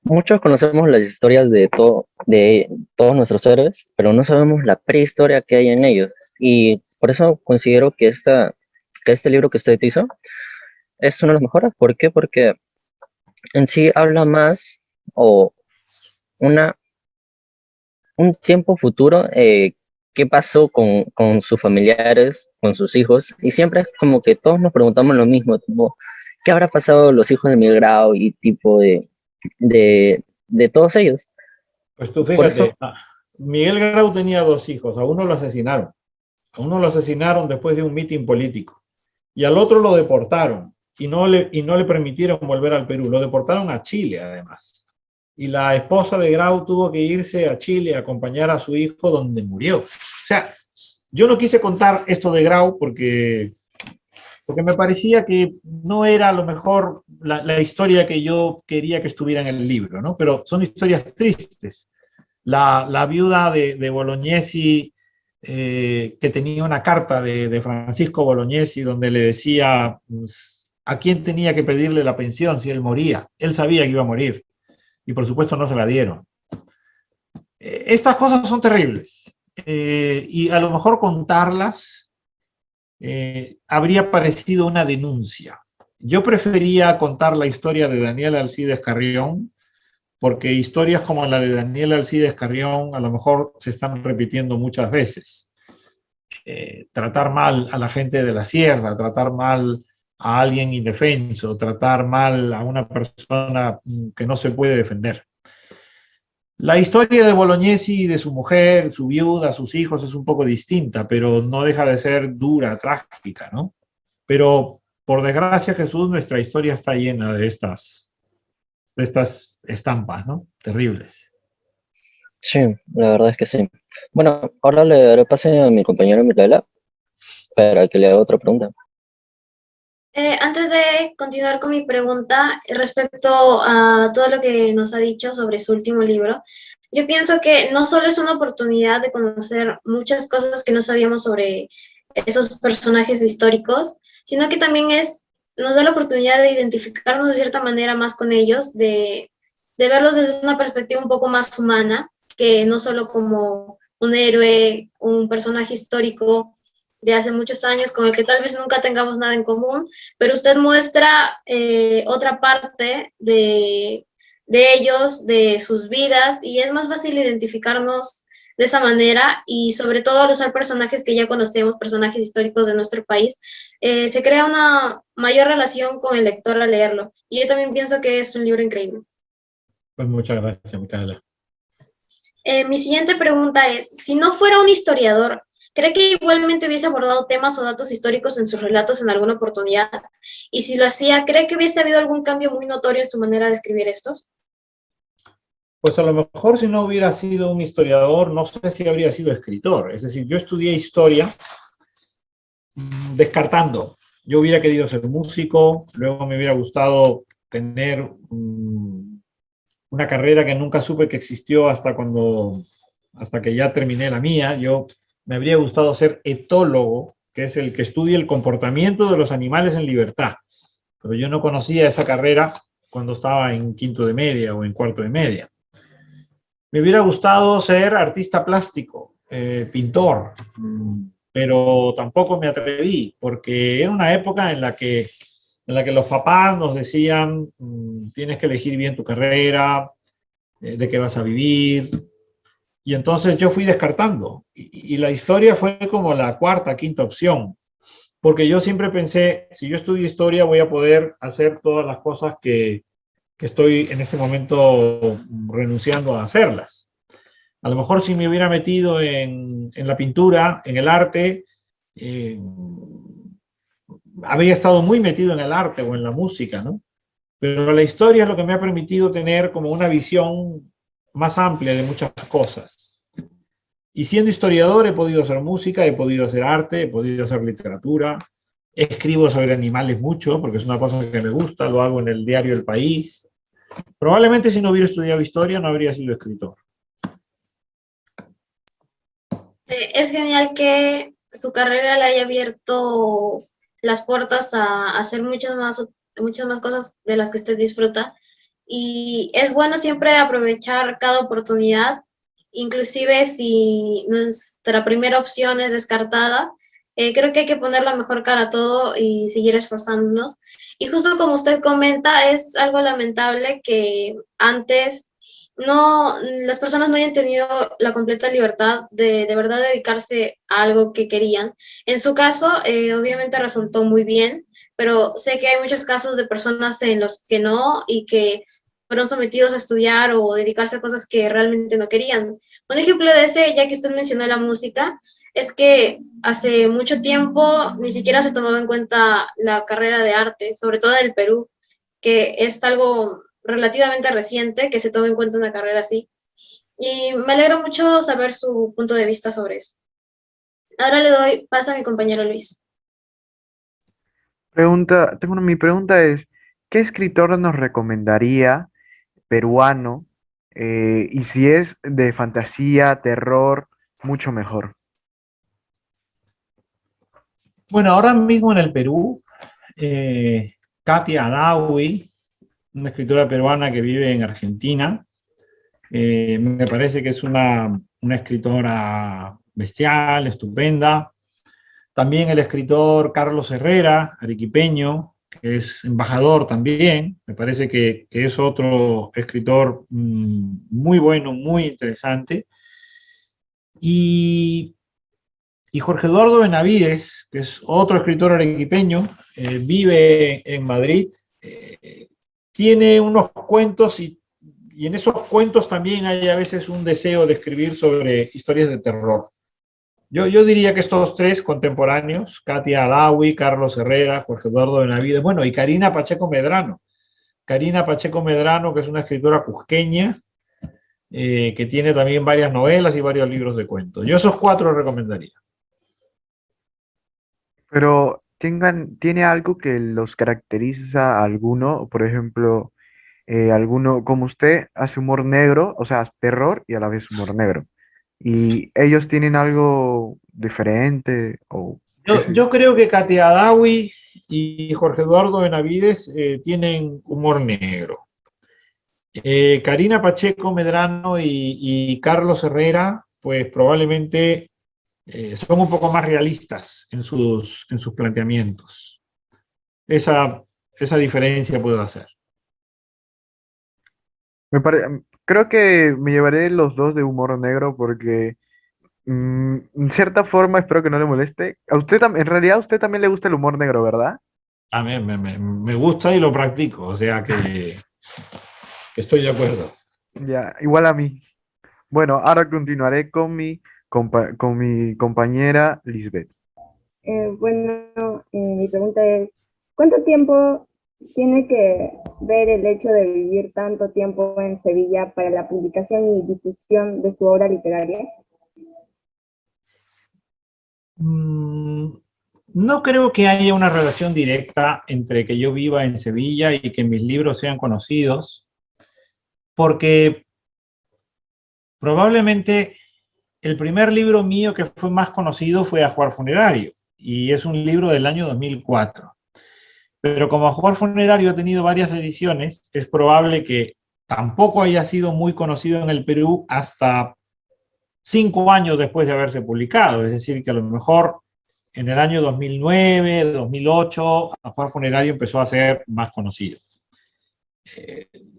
E: muchos conocemos las historias de todos nuestros héroes, pero no sabemos la prehistoria que hay en ellos. Y por eso considero que que este libro que usted hizo es uno de los mejores. ¿Por qué? Porque en sí habla más, o una, un tiempo futuro, qué pasó con sus familiares, con sus hijos, y siempre es como que todos nos preguntamos lo mismo, tipo, ¿qué habrá pasado los hijos de Miguel Grau y tipo de todos ellos?
B: Pues tú
E: Por eso,
B: fíjate, Miguel Grau tenía dos hijos, a uno lo asesinaron. A uno lo asesinaron después de un mitin político, y al otro lo deportaron, y no le permitieron volver al Perú. Lo deportaron a Chile, además. Y la esposa de Grau tuvo que irse a Chile a acompañar a su hijo, donde murió. O sea, yo no quise contar esto de Grau porque me parecía que no era a lo mejor la historia que yo quería que estuviera en el libro, ¿no? Pero son historias tristes. La viuda de Bolognesi, que tenía una carta de Francisco Bolognesi donde le decía a quién tenía que pedirle la pensión si él moría. Él sabía que iba a morir, y por supuesto no se la dieron. Estas cosas son terribles, y a lo mejor contarlas habría parecido una denuncia. Yo prefería contar la historia de Daniel Alcides Carrión, porque historias como la de Daniel Alcides Carrión a lo mejor se están repitiendo muchas veces. Tratar mal a la gente de la sierra, tratar mal a alguien indefenso, tratar mal a una persona que no se puede defender. La historia de Bolognesi y de su mujer, su viuda, sus hijos es un poco distinta, pero no deja de ser dura, trágica, ¿no? Pero por desgracia, Jesús, nuestra historia está llena de estas estampas, ¿no? Terribles.
E: Sí, la verdad es que sí. Bueno, ahora le daré pase a mi compañera Micaela para que le haga otra pregunta.
A: Antes de continuar con mi pregunta respecto a todo lo que nos ha dicho sobre su último libro, yo pienso que no solo es una oportunidad de conocer muchas cosas que no sabíamos sobre esos personajes históricos, sino que también nos da la oportunidad de identificarnos de cierta manera más con ellos, de verlos desde una perspectiva un poco más humana, que no solo como un héroe, un personaje histórico de hace muchos años con el que tal vez nunca tengamos nada en común, pero usted muestra otra parte de ellos, de sus vidas, y es más fácil identificarnos de esa manera, y sobre todo al usar personajes que ya conocemos, personajes históricos de nuestro país, se crea una mayor relación con el lector al leerlo. Y yo también pienso que es un libro increíble.
B: Pues muchas gracias, Micaela.
A: Mi siguiente pregunta es, si no fuera un historiador, ¿cree que igualmente hubiese abordado temas o datos históricos en sus relatos en alguna oportunidad? Y si lo hacía, ¿cree que hubiese habido algún cambio muy notorio en su manera de escribir estos?
B: Pues a lo mejor si no hubiera sido un historiador, no sé si habría sido escritor. Es decir, yo estudié historia descartando. Yo hubiera querido ser músico, luego me hubiera gustado tener una carrera que nunca supe que existió hasta que ya terminé la mía. Me habría gustado ser etólogo, que es el que estudia el comportamiento de los animales en libertad. Pero yo no conocía esa carrera cuando estaba en quinto de media o en cuarto de media. Me hubiera gustado ser artista plástico, pintor, pero tampoco me atreví, porque era una época en la que los papás nos decían, tienes que elegir bien tu carrera, de qué vas a vivir, y entonces yo fui descartando, y la historia fue como la cuarta, quinta opción, porque yo siempre pensé, si yo estudio historia voy a poder hacer todas las cosas que estoy en este momento renunciando a hacerlas. A lo mejor si me hubiera metido en la pintura, en el arte, habría estado muy metido en el arte o en la música, ¿no? Pero la historia es lo que me ha permitido tener como una visión más amplia de muchas cosas. Y siendo historiador he podido hacer música, he podido hacer arte, he podido hacer literatura, escribo sobre animales mucho, porque es una cosa que me gusta, lo hago en el diario El País. Probablemente si no hubiera estudiado historia no habría sido escritor.
A: Es genial que su carrera le haya abierto las puertas a hacer muchas más cosas de las que usted disfruta. Y es bueno siempre aprovechar cada oportunidad, inclusive si nuestra primera opción es descartada. Creo que hay que poner la mejor cara a todo y seguir esforzándonos. Y justo como usted comenta, es algo lamentable que antes las personas no hayan tenido la completa libertad de verdad dedicarse a algo que querían. En su caso, obviamente resultó muy bien, pero sé que hay muchos casos de personas en los que no, y que fueron sometidos a estudiar o dedicarse a cosas que realmente no querían. Un ejemplo de ese, ya que usted mencionó la música, es que hace mucho tiempo ni siquiera se tomaba en cuenta la carrera de arte, sobre todo del Perú, que es algo relativamente reciente que se tome en cuenta una carrera así. Y me alegro mucho saber su punto de vista sobre eso. Ahora le doy paso a mi compañero Luis.
C: Mi pregunta es, ¿qué escritor nos recomendaría peruano? Y si es de fantasía, terror, mucho mejor.
B: Bueno, ahora mismo en el Perú, Katia Adawi, una escritora peruana que vive en Argentina, me parece que es una escritora bestial, estupenda. También el escritor Carlos Herrera, arequipeño, que es embajador también. Me parece que es otro escritor muy bueno, muy interesante. Y, y Jorge Eduardo Benavides, que es otro escritor arequipeño, vive en Madrid, tiene unos cuentos y en esos cuentos también hay a veces un deseo de escribir sobre historias de terror. Yo diría que estos tres contemporáneos, Katia Adawi, Carlos Herrera, Jorge Eduardo Benavides, bueno, y Karina Pacheco Medrano. Karina Pacheco Medrano, que es una escritora cusqueña, que tiene también varias novelas y varios libros de cuentos. Yo esos cuatro recomendaría.
C: Pero ¿tiene algo que los caracteriza a alguno? Por ejemplo, alguno, como usted, hace humor negro, o sea, terror y a la vez humor negro. ¿Y ellos tienen algo diferente o qué sé yo?
B: Yo creo que Katia Adawi y Jorge Eduardo Benavides tienen humor negro. Karina Pacheco Medrano y Carlos Herrera, pues probablemente son un poco más realistas en sus planteamientos. Esa diferencia puedo hacer.
C: Creo que me llevaré los dos de humor negro porque en cierta forma espero que no le moleste. A usted en realidad a usted también le gusta el humor negro, ¿verdad?
B: A mí me gusta y lo practico, o sea que estoy de acuerdo.
C: Ya, igual a mí. Bueno, ahora continuaré con con mi compañera Lisbeth.
D: Bueno, mi pregunta es, ¿cuánto tiempo tiene que ver el hecho de vivir tanto tiempo en Sevilla para la publicación y difusión de su obra literaria?
B: Mm, no creo que haya una relación directa entre que yo viva en Sevilla y que mis libros sean conocidos, porque probablemente el primer libro mío que fue más conocido fue Ajuar Funerario, y es un libro del año 2004. Pero como Ajuar Funerario ha tenido varias ediciones, es probable que tampoco haya sido muy conocido en el Perú hasta 5 años después de haberse publicado. Es decir, que a lo mejor en el año 2009, 2008, Ajuar Funerario empezó a ser más conocido.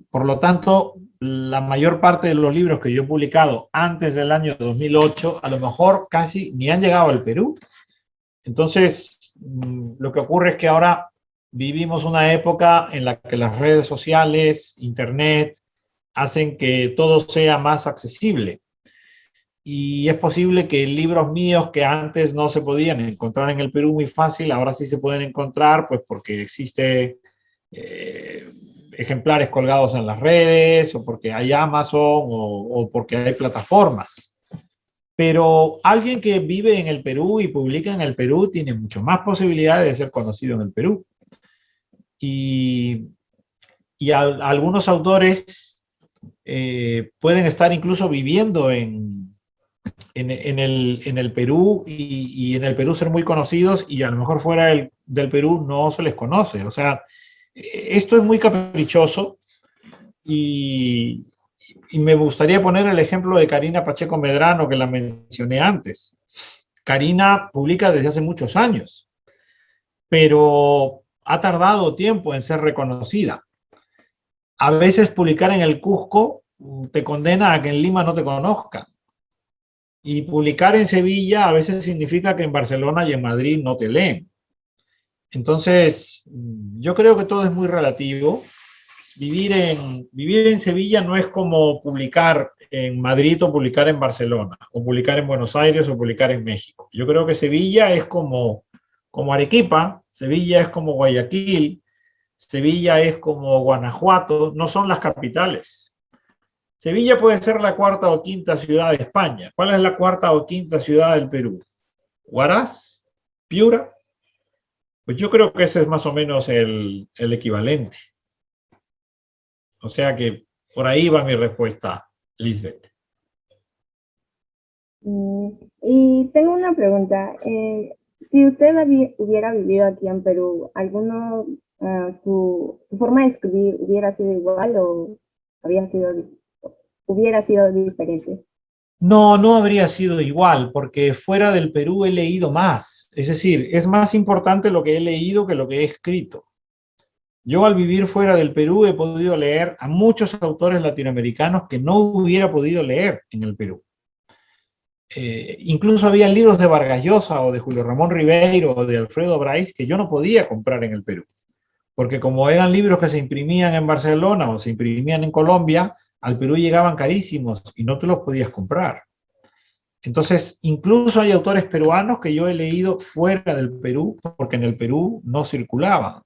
B: Por lo tanto, la mayor parte de los libros que yo he publicado antes del año 2008, a lo mejor casi ni han llegado al Perú. Entonces, lo que ocurre es que ahora vivimos una época en la que las redes sociales, Internet, hacen que todo sea más accesible. Y es posible que libros míos que antes no se podían encontrar en el Perú muy fácil, ahora sí se pueden encontrar, pues porque existe ejemplares colgados en las redes, o porque hay Amazon, o porque hay plataformas. Pero alguien que vive en el Perú y publica en el Perú tiene mucho más posibilidades de ser conocido en el Perú. Y, algunos autores pueden estar incluso viviendo en el Perú y en el Perú ser muy conocidos, y a lo mejor fuera del Perú no se les conoce. O sea, esto es muy caprichoso, y, y me gustaría poner el ejemplo de Karina Pacheco Medrano, que la mencioné antes. Karina publica desde hace muchos años, pero ha tardado tiempo en ser reconocida. A veces publicar en el Cusco te condena a que en Lima no te conozcan. Y publicar en Sevilla a veces significa que en Barcelona y en Madrid no te leen. Entonces, yo creo que todo es muy relativo. Vivir en Sevilla no es como publicar en Madrid o publicar en Barcelona, o publicar en Buenos Aires o publicar en México. Yo creo que Sevilla es como Arequipa, Sevilla es como Guayaquil, Sevilla es como Guanajuato, no son las capitales. Sevilla puede ser la cuarta o quinta ciudad de España. ¿Cuál es la cuarta o quinta ciudad del Perú? ¿Huaraz? ¿Piura? Pues yo creo que ese es más o menos el equivalente. O sea que por ahí va mi respuesta, Lisbeth.
D: Y tengo una pregunta. Si usted hubiera vivido aquí en Perú, su forma de escribir hubiera sido igual o hubiera sido diferente?
B: No, no habría sido igual, porque fuera del Perú he leído más. Es decir, es más importante lo que he leído que lo que he escrito. Yo al vivir fuera del Perú he podido leer a muchos autores latinoamericanos que no hubiera podido leer en el Perú. Incluso había libros de Vargas Llosa o de Julio Ramón Ribeiro o de Alfredo Bryce que yo no podía comprar en el Perú, porque como eran libros que se imprimían en Barcelona o se imprimían en Colombia, al Perú llegaban carísimos y no te los podías comprar. Entonces, incluso hay autores peruanos que yo he leído fuera del Perú, porque en el Perú no circulaban.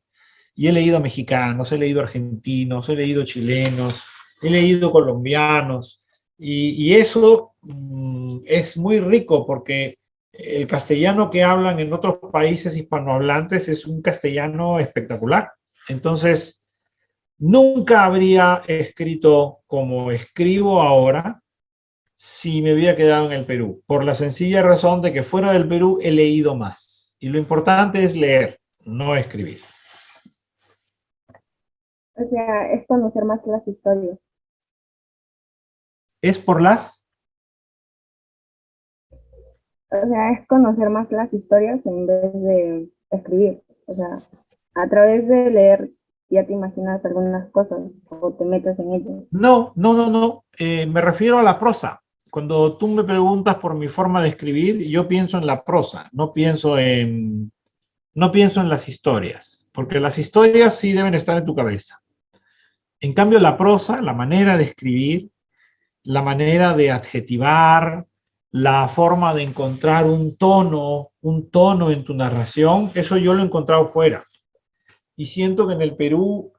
B: Y he leído mexicanos, he leído argentinos, he leído chilenos, he leído colombianos. Y eso es muy rico porque el castellano que hablan en otros países hispanohablantes es un castellano espectacular. Entonces, nunca habría escrito como escribo ahora si me hubiera quedado en el Perú, por la sencilla razón de que fuera del Perú he leído más. Y lo importante es leer, no escribir.
D: O sea, es conocer más las historias.
B: Es por las...
D: O sea, es conocer más las historias en vez de escribir. O sea, a través de leer ya te imaginas algunas cosas o te metes en ellas.
B: No. Me refiero a la prosa. Cuando tú me preguntas por mi forma de escribir, yo pienso en la prosa, no pienso en las historias, porque las historias sí deben estar en tu cabeza. En cambio, la prosa, la manera de escribir, la manera de adjetivar, la forma de encontrar un tono en tu narración, eso yo lo he encontrado fuera. Y siento que en el Perú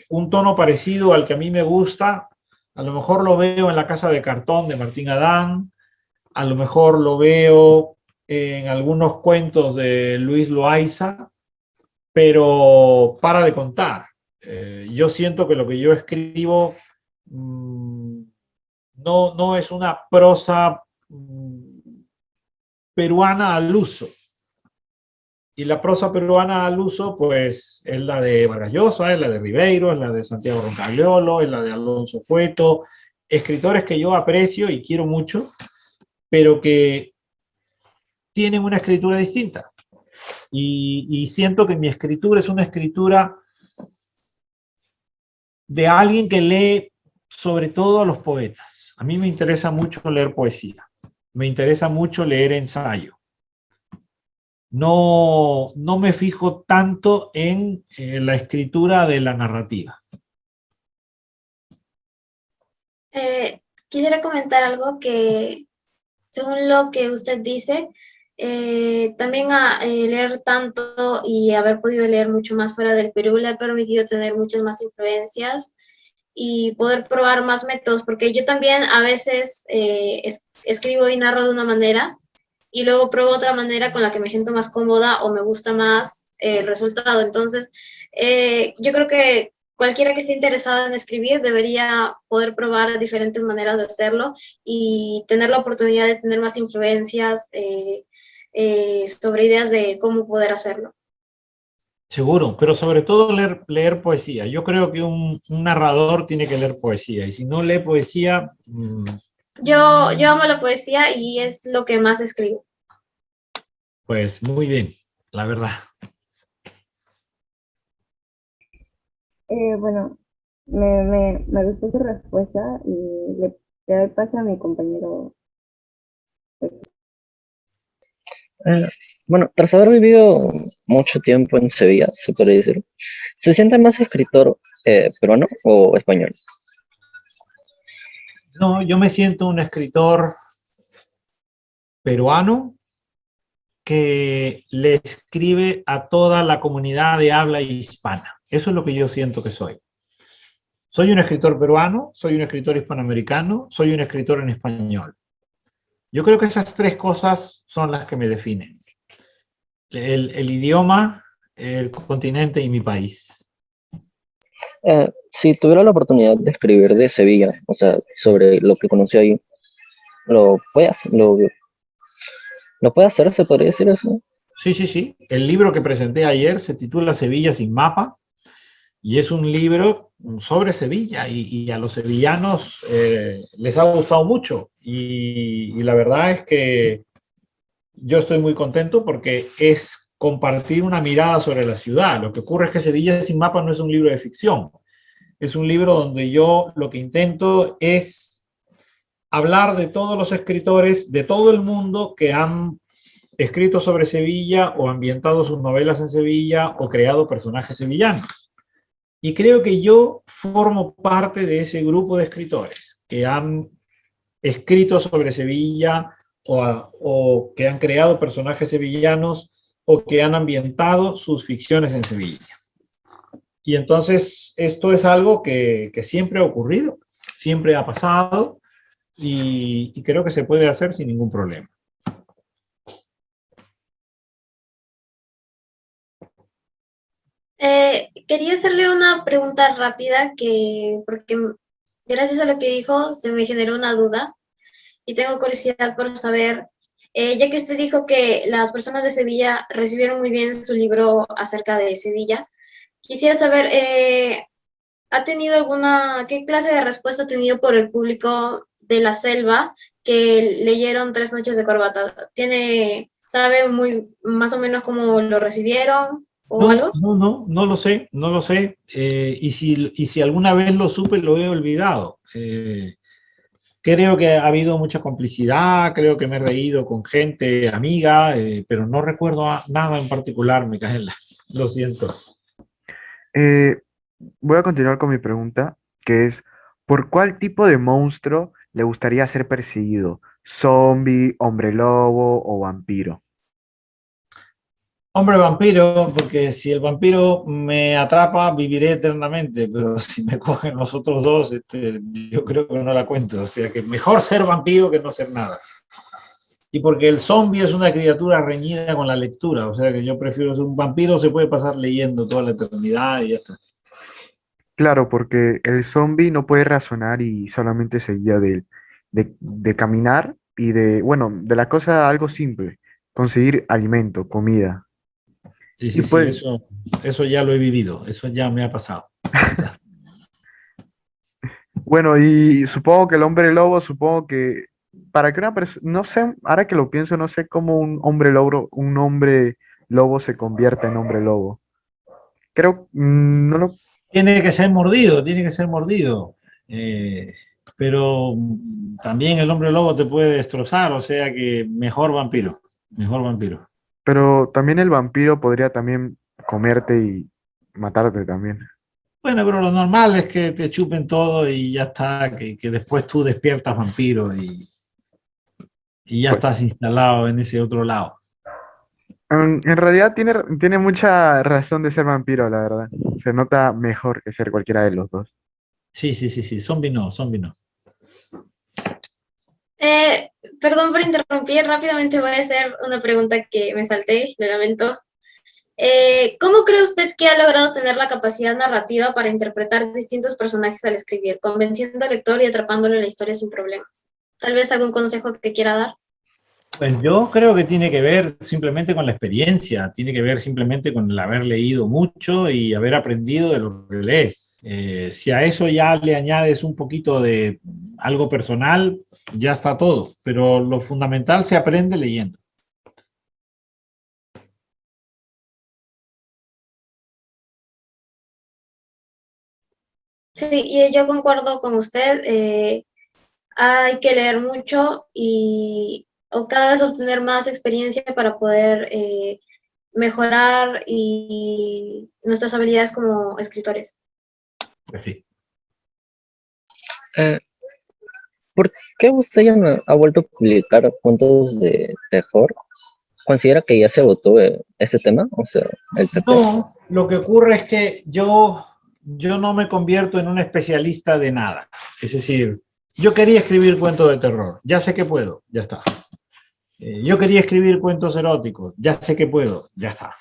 B: un tono parecido al que a mí me gusta, a lo mejor lo veo en La Casa de Cartón de Martín Adán, a lo mejor lo veo en algunos cuentos de Luis Loaiza, pero para de contar. Yo siento que lo que yo escribo no es una prosa peruana al uso. Y la prosa peruana al uso, pues, es la de Vargas Llosa, es la de Ribeiro, es la de Santiago Roncagliolo, es la de Alonso Fueto, escritores que yo aprecio y quiero mucho, pero que tienen una escritura distinta. Y siento que mi escritura es una escritura de alguien que lee sobre todo a los poetas. A mí me interesa mucho leer poesía, me interesa mucho leer ensayo. No me fijo tanto en la escritura de la narrativa.
A: Quisiera comentar algo que, según lo que usted dice, también leer tanto y haber podido leer mucho más fuera del Perú le ha permitido tener muchas más influencias y poder probar más métodos, porque yo también a veces escribo y narro de una manera y luego pruebo otra manera con la que me siento más cómoda o me gusta más el resultado. Entonces, yo creo que cualquiera que esté interesado en escribir debería poder probar diferentes maneras de hacerlo y tener la oportunidad de tener más influencias sobre ideas de cómo poder hacerlo.
B: Seguro, pero sobre todo leer poesía. Yo creo que un narrador tiene que leer poesía y si no lee poesía...
A: Yo amo la poesía y es lo que más escribo.
B: Pues muy bien, la verdad.
D: Bueno, me gustó su respuesta y le doy paso a mi compañero.
E: Bueno, tras haber vivido mucho tiempo en Sevilla, se puede decir, ¿se siente más escritor peruano o español?
B: No, yo me siento un escritor peruano que le escribe a toda la comunidad de habla hispana. Eso es lo que yo siento que soy. Soy un escritor peruano, soy un escritor hispanoamericano, soy un escritor en español. Yo creo que esas tres cosas son las que me definen. El idioma, el continente y mi país.
E: Si tuviera la oportunidad de escribir de Sevilla, o sea, sobre lo que conocí ahí, ¿lo puede hacer? ¿Lo puede hacer? ¿Se podría decir eso?
B: Sí. El libro que presenté ayer se titula Sevilla sin mapa y es un libro sobre Sevilla y a los sevillanos les ha gustado mucho y la verdad es que yo estoy muy contento porque es compartir una mirada sobre la ciudad. Lo que ocurre es que Sevilla sin mapa no es un libro de ficción, es un libro donde yo lo que intento es hablar de todos los escritores de todo el mundo que han escrito sobre Sevilla o ambientado sus novelas en Sevilla o creado personajes sevillanos. Y creo que yo formo parte de ese grupo de escritores que han escrito sobre Sevilla o que han creado personajes sevillanos o que han ambientado sus ficciones en Sevilla. Y entonces esto es algo que siempre ha ocurrido, siempre ha pasado y creo que se puede hacer sin ningún problema.
A: Quería hacerle una pregunta rápida porque gracias a lo que dijo se me generó una duda y tengo curiosidad por saber, ya que usted dijo que las personas de Sevilla recibieron muy bien su libro acerca de Sevilla, quisiera saber, ¿qué clase de respuesta ha tenido por el público de la selva que leyeron Tres noches de corbata? ¿Sabe más o menos cómo lo recibieron o algo?
B: No lo sé, no lo sé. Y si alguna vez lo supe, lo he olvidado. Creo que ha habido mucha complicidad, creo que me he reído con gente amiga, pero no recuerdo nada en particular, Micaela. Lo siento.
C: Eh, Voy a continuar con mi pregunta, que es, ¿por cuál tipo de monstruo le gustaría ser perseguido? ¿Zombie, hombre lobo o vampiro?
B: Hombre vampiro, porque si el vampiro me atrapa, viviré eternamente, pero si me cogen los otros dos, yo creo que no la cuento. O sea que mejor ser vampiro que no ser nada. Y porque el zombie es una criatura reñida con la lectura, o sea que yo prefiero ser un vampiro, se puede pasar leyendo toda la eternidad y ya está.
C: Claro, porque el zombie no puede razonar y solamente se guía de caminar y bueno, de la cosa algo simple, conseguir alimento, comida.
B: Sí,
C: Y
B: sí, sí,
C: pues,
B: eso ya lo he vivido, eso ya me ha pasado.
C: bueno, y supongo que el hombre lobo, supongo que para que una persona, no sé, ahora que lo pienso, no sé cómo un hombre lobo se convierta en hombre lobo. Creo, no lo,
B: Tiene que ser mordido, tiene que ser mordido. Eh, pero también el hombre lobo te puede destrozar, o sea que mejor vampiro, mejor vampiro.
C: pero también el vampiro podría también comerte y matarte también.
B: Bueno, pero lo normal es que te chupen todo y ya está, que después tú despiertas vampiro y ya
C: Pues,
B: estás instalado en ese otro lado.
C: en realidad tiene mucha razón de ser vampiro, la verdad. Se nota mejor que ser cualquiera de los dos.
B: Sí, sí, sí, sí, zombie no, zombie no.
A: Eh, Perdón por interrumpir, rápidamente voy a hacer una pregunta que me salté, lo lamento. ¿Cómo cree usted que ha logrado tener la capacidad narrativa para interpretar distintos personajes al escribir, convenciendo al lector y atrapándolo en la historia sin problemas? Tal vez algún consejo que quiera dar.
B: Pues yo creo que tiene que ver simplemente con la experiencia, tiene que ver simplemente con el haber leído mucho y haber aprendido de lo que lees. Si a eso ya le añades un poquito de algo personal, ya está todo, pero lo fundamental se aprende leyendo.
A: Sí, y yo concuerdo con usted. Hay que leer mucho o cada vez obtener más experiencia para poder mejorar nuestras habilidades como escritores.
B: Pues sí.
E: Eh, ¿Por qué usted ya no ha vuelto a publicar cuentos de terror? ¿Considera que ya se agotó este tema? O sea, el TP.
B: No, lo que ocurre es que yo no me convierto en un especialista de nada. Es decir, yo quería escribir cuentos de terror, ya sé que puedo, ya está. Yo quería escribir cuentos eróticos, ya sé que puedo, ya está.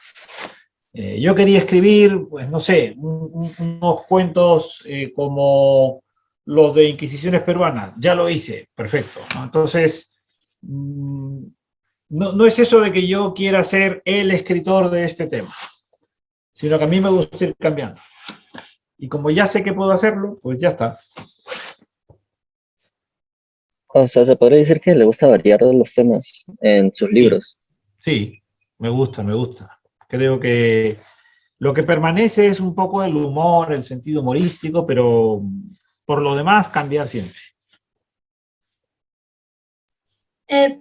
B: Yo quería escribir, pues no sé, unos cuentos como los de Inquisiciones peruanas, ya lo hice, perfecto, ¿no? Entonces, no es eso de que yo quiera ser el escritor de este tema, sino que a mí me gusta ir cambiando. Y como ya sé que puedo hacerlo, pues ya está.
E: O sea, se podría decir que le gusta variar los temas en sus libros.
B: Sí, me gusta, me gusta. Creo que lo que permanece es un poco el humor, el sentido humorístico, pero por lo demás cambiar siempre.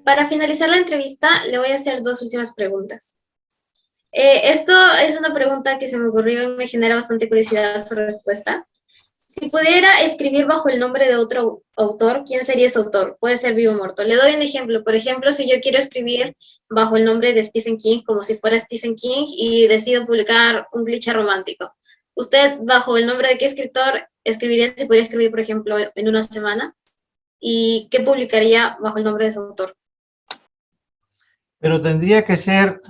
A: Para finalizar la entrevista, le voy a hacer dos últimas preguntas. Esto es una pregunta que se me ocurrió y me genera bastante curiosidad su respuesta. Si pudiera escribir bajo el nombre de otro autor, ¿quién sería ese autor? Puede ser vivo o muerto. Le doy un ejemplo. Por ejemplo, si yo quiero escribir bajo el nombre de Stephen King, como si fuera Stephen King, y decido publicar un cliché romántico. ¿Usted, bajo el nombre de qué escritor, escribiría si pudiera escribir, por ejemplo, en una semana? ¿Y qué publicaría bajo el nombre de ese autor?
B: Pero tendría que ser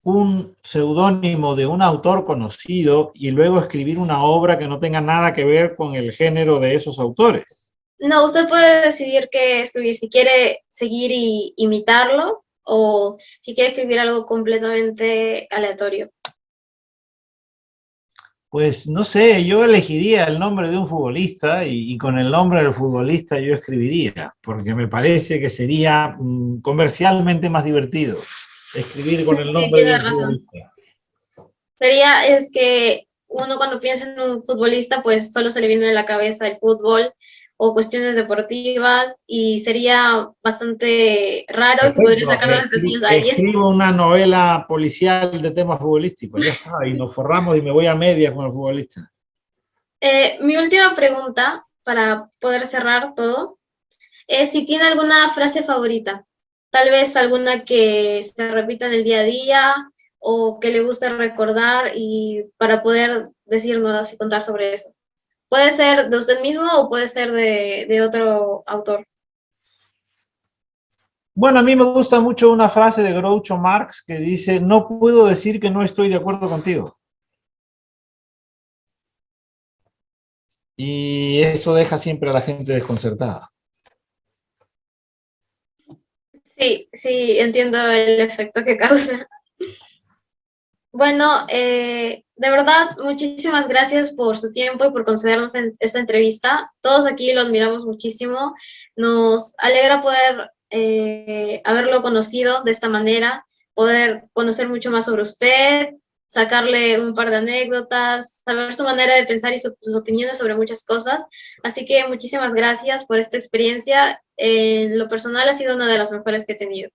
B: un seudónimo de un autor conocido y luego escribir una obra que no tenga nada que ver con el género de esos autores.
A: No, usted puede decidir qué escribir, si quiere seguir y imitarlo o si quiere escribir algo completamente aleatorio.
B: Pues no sé, yo elegiría el nombre de un futbolista y con el nombre del futbolista yo escribiría, porque me parece que sería comercialmente más divertido escribir con el
A: Sí,
B: nombre de
A: tiene
B: un
A: razón.
B: futbolista.
A: Es que uno cuando piensa en un futbolista, pues solo se le viene a la cabeza el fútbol o cuestiones deportivas y sería bastante raro que podría
B: Perfecto,
A: sacar de las casillas a alguien.
B: escribo una novela policial de temas futbolísticos, ya está, y nos forramos y me voy a medias con el futbolista.
A: Mi última pregunta, para poder cerrar todo, es si tiene alguna frase favorita, tal vez alguna que se repita en el día a día o que le guste recordar y para poder decirnos y contar sobre eso. Puede ser de usted mismo o puede ser de otro autor.
B: Bueno, a mí me gusta mucho una frase de Groucho Marx que dice, no puedo decir que no estoy de acuerdo contigo. Y eso deja siempre a la gente desconcertada.
A: Sí, sí, entiendo el efecto que causa. Bueno, de verdad, muchísimas gracias por su tiempo y por concedernos esta entrevista. Todos aquí lo admiramos muchísimo. Nos alegra poder haberlo conocido de esta manera, poder conocer mucho más sobre usted, sacarle un par de anécdotas, saber su manera de pensar y sus opiniones sobre muchas cosas. Así que muchísimas gracias por esta experiencia. En lo personal ha sido una de las mejores que he tenido.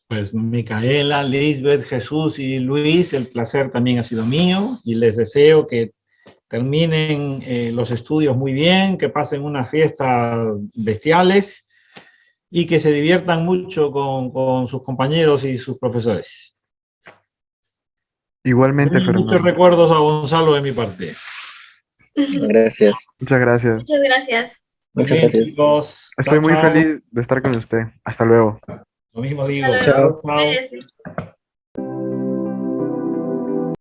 B: Pues Micaela, Lisbeth, Jesús y Luis, el placer también ha sido mío y les deseo que terminen los estudios muy bien, que pasen unas fiestas bestiales y que se diviertan mucho con sus compañeros y sus profesores.
C: Igualmente,
B: Muchos
C: Fernando.
B: recuerdos a Gonzalo de mi parte.
E: Gracias.
C: Muchas gracias.
A: Muchas gracias.
B: Muy
E: Muchas
B: bien,
E: gracias.
B: chicos.
C: Estoy
B: Chao,
C: muy
B: chao.
C: feliz de estar con usted. Hasta luego.
B: Lo mismo
A: Hasta
B: digo.
A: luego.
B: Chao, chao.
A: Cuídese.